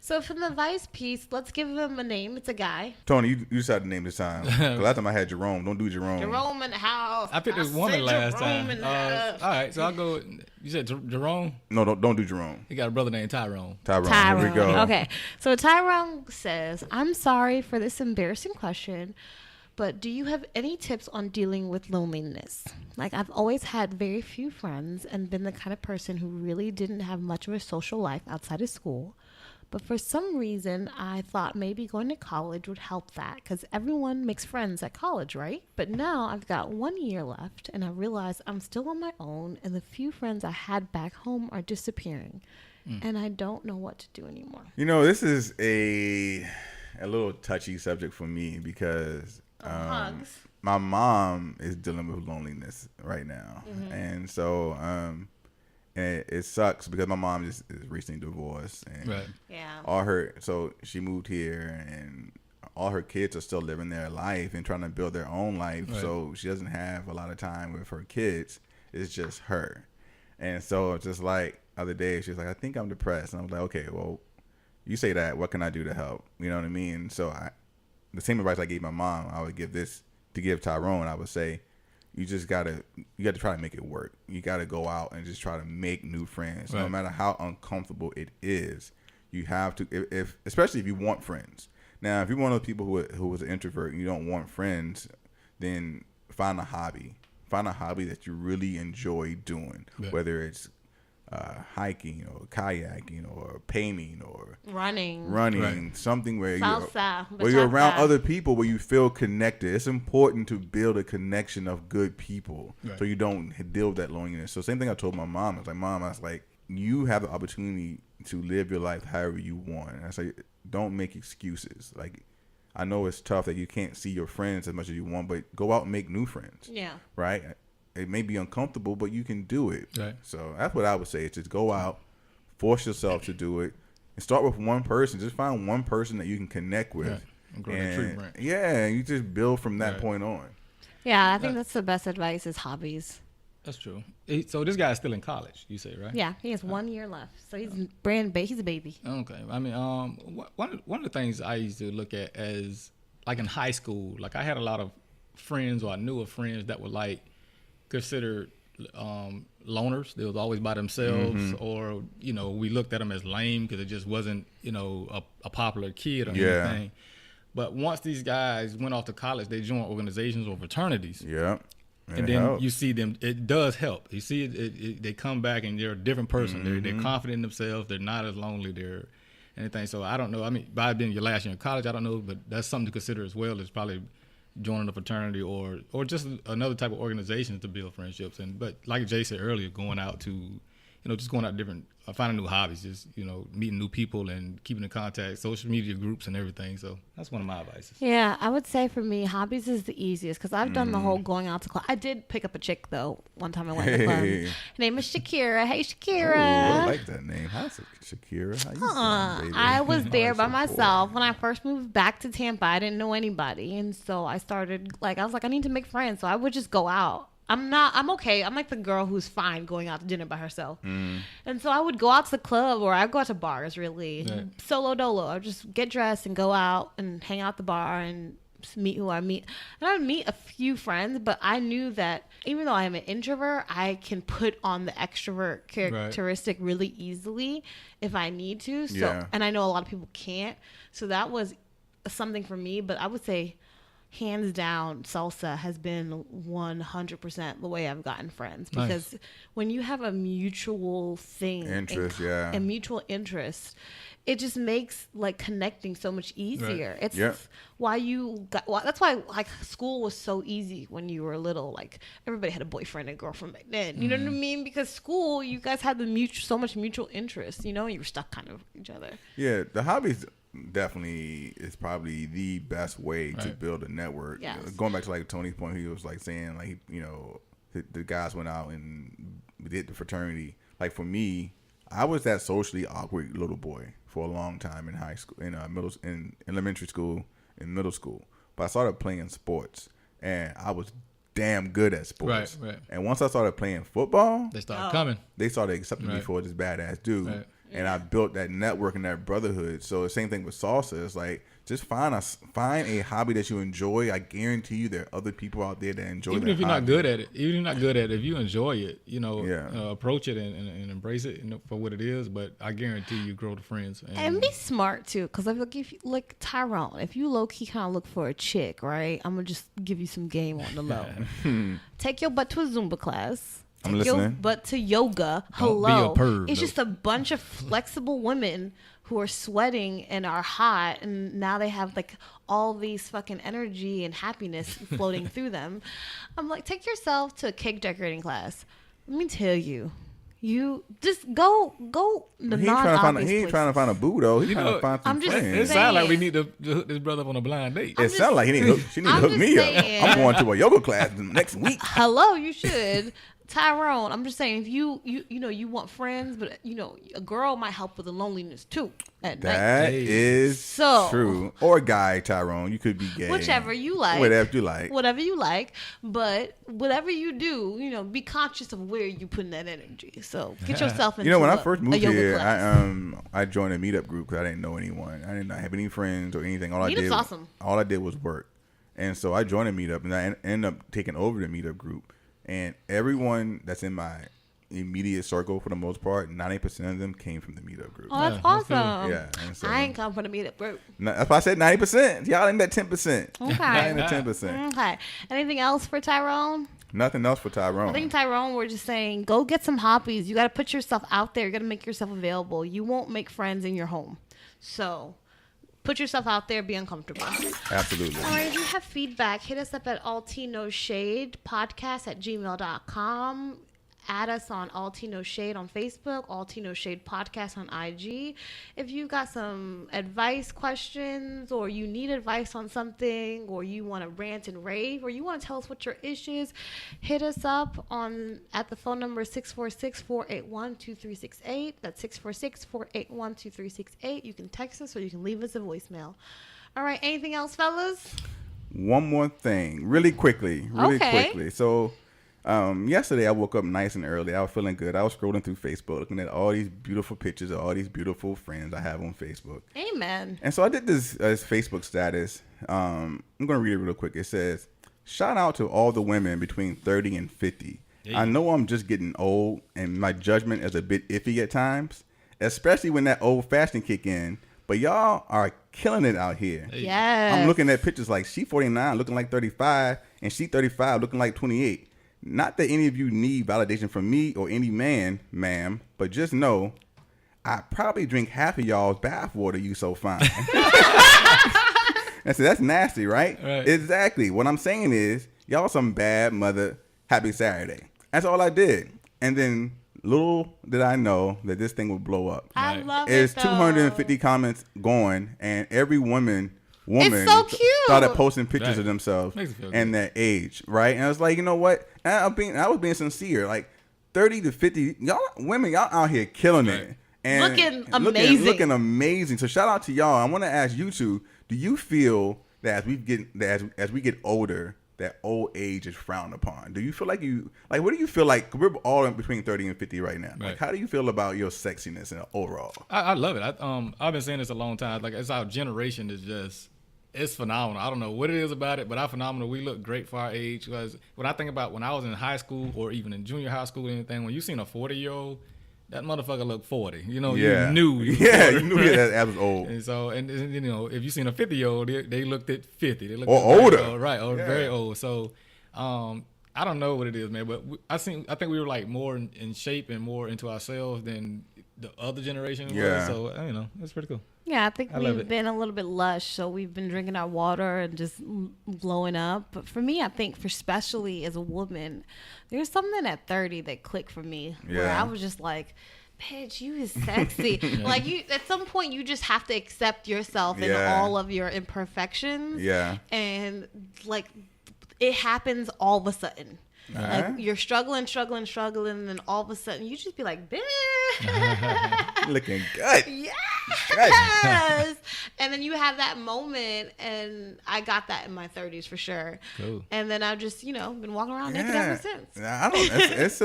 So from the advice piece, let's give him a name. It's a guy. Tony, you decided to name this time. 'Cause last time I had Jerome. Don't do Jerome. Jerome in the house. I picked this said woman last Jerome time. in the All house. right, so I'll go. You said Jerome? No, don't do Jerome. He got a brother named Tyrone. Tyrone. Tyrone. Here we go. Okay. So Tyrone says, I'm sorry for this embarrassing question, but do you have any tips on dealing with loneliness? Like, I've always had very few friends and been the kind of person who really didn't have much of a social life outside of school. But for some reason, I thought maybe going to college would help that because everyone makes friends at college, right? But now I've got 1 year left and I realize I'm still on my own and the few friends I had back home are disappearing. And I don't know what to do anymore. You know, this is a little touchy subject for me because Hugs. my mom is dealing with loneliness right now, and so And it sucks because my mom is recently divorced, and Right. Yeah. so she moved here, and all her kids are still living their life and trying to build their own life. Right. So she doesn't have a lot of time with her kids. It's just her. And so it's just like other day, she's like, I think I'm depressed. And I was like, okay, well, you say that. What can I do to help? You know what I mean? So the same advice I gave my mom, I would give Tyrone. I would say, you got to try to make it work. You got to go out and just try to make new friends. Right. No matter how uncomfortable it is, you have to, especially if you want friends. Now, if you're one of the people who was an introvert and you don't want friends, then find a hobby. Find a hobby that you really enjoy doing, whether it's hiking or kayaking or painting or Running. right. Something where Salsa, you're around bachata. other people where you feel connected. It's important to build a connection of good people, Right. so you don't deal with that loneliness. So same thing I told my mom. I was like, Mom, I was like, you have the opportunity to live your life however you want. And I say, don't make excuses. Like, I know it's tough that you can't see your friends as much as you want, but go out and make new friends. Yeah. Right? It may be uncomfortable, but you can do it. Right. So that's what I would say. Is just go out, force yourself to do it, and start with one person. Just find one person that you can connect with. Right. And grow that tree branch. Yeah, you just build from that Right. point on. Yeah, I think that's the best advice is hobbies. That's true. So this guy's still in college, you say, right? Yeah, he has 1 year left. So he's he's a baby. Okay. I mean, one of the things I used to look at as, like in high school, like I had a lot of friends, or I knew of friends that were like considered loners. They was always by themselves, or we looked at them as lame because it just wasn't a popular kid or anything. But once these guys went off to college, they joined organizations or fraternities. Yeah. And then you see them. It does help. You see it they come back and they're a different person. They're confident in themselves. They're not as lonely. They're anything. So I don't know. I mean, by being your last year in college, I don't know, but that's something to consider as well. Is probably joining a fraternity or just another type of organization to build friendships. But like Jay said earlier, going out to just going out different, finding new hobbies, just meeting new people and keeping in contact, social media groups and everything. So that's one of my advices. Yeah, I would say for me, hobbies is the easiest because I've done the whole going out to club. I did pick up a chick though. One time I went to the club. Her name is Shakira. Hey, Shakira. Ooh, I like that name. How's it, Shakira? How you doing, baby? I was there by so myself bored. when I first moved back to Tampa. I didn't know anybody, and so I started I was like, I need to make friends. So I would just go out. I'm okay. I'm like the girl who's fine going out to dinner by herself. And so I would go out to the club, or I'd go out to bars, really. Right. Solo dolo. I'd just get dressed and go out and hang out at the bar and meet who I meet. And I would meet a few friends, but I knew that even though I am an introvert, I can put on the extrovert characteristic really easily if I need to. So, Yeah. and I know a lot of people can't. So that was something for me, but I would say hands down, salsa has been 100% the way I've gotten friends, because when you have a mutual thing, Interest, and mutual interest, it just makes connecting so much easier. Right. It's why that's why school was so easy when you were little. Like everybody had a boyfriend and girlfriend back then. You know what I mean? Because school, you guys had so much mutual interest. You were stuck kind of with each other. Yeah, the hobbies definitely is probably the best way to build a network. Yes. Going back to Tony's point, he was saying the guys went out and did the fraternity. Like for me, I was that socially awkward little boy for a long time in high school, in elementary school, in middle school. But I started playing sports, and I was damn good at sports. Right. And once I started playing football, They started coming. they started accepting me for this badass dude. Right. And I built that network and that brotherhood. So the same thing with salsa. It's like, just find a hobby that you enjoy. I guarantee you there are other people out there that enjoy Even that if you're hobby. not good at it, if you enjoy it, Yeah. approach it and embrace it for what it is. But I guarantee you grow the friends. And be smart too, because if you Tyrone, if you low key kind of look for a chick, right? I'm gonna just give you some game on the low. Take your butt to a Zumba class. I'm Take your listening. butt to yoga. Don't be a Hello, perv, it's though. just a bunch of flexible women who are sweating and are hot, and now they have all these fucking energy and happiness floating through them. I'm like, take yourself to a cake decorating class. Let me tell you. You just go the He ain't non-obvious trying to find a boo though. He's trying to find some I'm just It friends. sounds like we saying. need to hook this brother up on a blind date. It sounds like she need to I'm hook just me saying. up. I'm going to a yoga class next week. Hello, you should. Tyrone, I'm just saying, if you want friends, but a girl might help with the loneliness too at night. That is true. Or guy, Tyrone. You could be gay. Whichever you like. Whatever you like. But whatever you do, be conscious of where you putting that energy. So get yourself into when I first moved here, class. I joined a meetup group because I didn't know anyone. I did not have any friends or anything. Meetup's awesome. All I did was work. And so I joined a meetup, and I ended up taking over the meetup group. And everyone that's in my immediate circle, for the most part, 90% of them came from the meetup group. Oh, that's awesome. Yeah. And so, I ain't come from the meetup group. That's why I said 90%. Y'all in that 10%. Okay. Y'all in the 10%. Okay. Anything else for Tyrone? Nothing else for Tyrone. I think Tyrone, we're just saying, go get some hobbies. You got to put yourself out there. You got to make yourself available. You won't make friends in your home. So put yourself out there. Be uncomfortable. Absolutely. All right. If you have feedback, hit us up at alltnoshadepodcast@gmail.com. Add us on All Tea No Shade on Facebook, All Tea No Shade Podcast on IG. If you got some advice questions, or you need advice on something, or you want to rant and rave, or you want to tell us what your issue is, hit us up at the phone number 646-481-2368. That's 646-481-2368. You can text us or you can leave us a voicemail. All right. Anything else, fellas? One more thing, really quickly. So, yesterday I woke up nice and early. I was feeling good. I was scrolling through Facebook, looking at all these beautiful pictures of all these beautiful friends I have on Facebook. Amen. And so I did this Facebook status. I'm going to read it real quick. It says, shout out to all the women between 30 and 50. I know I'm just getting old and my judgment is a bit iffy at times, especially when that old fashioned kick in. But y'all are killing it out here. Yes. I'm looking at pictures like she 49 looking like 35 and she 35 looking like 28. Not that any of you need validation from me or any man, ma'am, but just know I probably drink half of y'all's bathwater, you so fine. And so that's nasty, right? Exactly. What I'm saying is, y'all some bad mother, happy Saturday. That's all I did. And then little did I know that this thing would blow up. I love it, It's though. 250 comments going, and every woman It's so cute. started posting pictures of themselves and their age, right? And I was like, you know what? And I was being sincere. Like 30 to 50, y'all women, y'all out here killing it and looking amazing. Looking amazing. So shout out to y'all. I want to ask you two: do you feel that as we get older, that old age is frowned upon? Do you feel like what do you feel like? We're all in between 30 and 50 right now. Like, how do you feel about your sexiness and overall? I love it. I've been saying this a long time. Like, it's our generation is just. It's phenomenal. I don't know what it is about it, but our phenomenal. We look great for our age. Because when I think about when I was in high school or even in junior high school or anything, when you seen a 40-year-old, that motherfucker looked 40. You know, you knew. You knew that was old. And so, and if you seen a 50-year-old, they looked at 50. They looked or older. Very old. So, I don't know what it is, man. But I think we were like more in shape and more into ourselves than the other generation was. So, it's pretty cool. Yeah, I think we've been a little bit lush, so we've been drinking our water and just blowing up. But for me, I think, especially as a woman, there's something at 30 that clicked for me where I was just like, bitch, you is sexy. Like, you at some point, you just have to accept yourself and all of your imperfections. Yeah. And, like, it happens all of a sudden. Like, you're struggling, and then all of a sudden you just be like, bitch. Looking good. Yes. And then you have that moment, and I got that in my 30s for sure. Cool. And then I've just, been walking around naked ever since. It's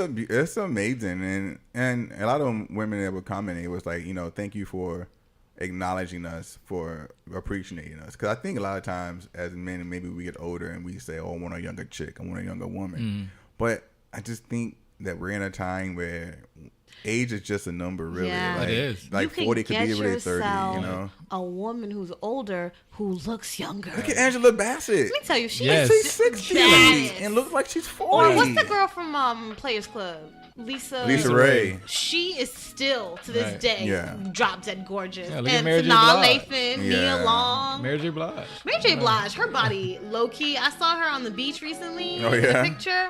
amazing. And a lot of women that were commenting, it was like, thank you for acknowledging us, for appreciating us. Because I think a lot of times as men, maybe we get older and we say, oh, I want a younger chick, I want a younger woman. But I just think that we're in a time where age is just a number, really. Yeah. It is. Like 40 could be really 30, a woman who's older who looks younger. Look at Angela Bassett. Let me tell you, she's 60 and looks like she's 40. Or what's the girl from Players Club? Lisa Ray. She is still to this day drop dead gorgeous. Yeah, and Sanaa Lathan, Nia Long, Mary J. Blige. Mary J. Blige, her body low key. I saw her on the beach recently. Oh yeah. The picture.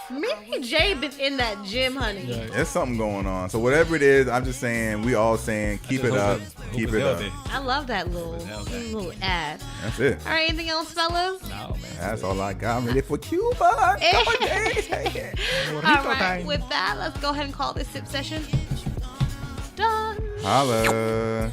Mary J been in that gym, honey. Yeah. There's something going on. So whatever it is, I'm just saying, we all saying, keep it up. Keep it up. I love that little ad. That's it. All right, anything else, fellas? No, man. That's all I got. I'm ready for Cuba. Come on, days. All right, with that, let's go ahead and call this sip session done. Holla.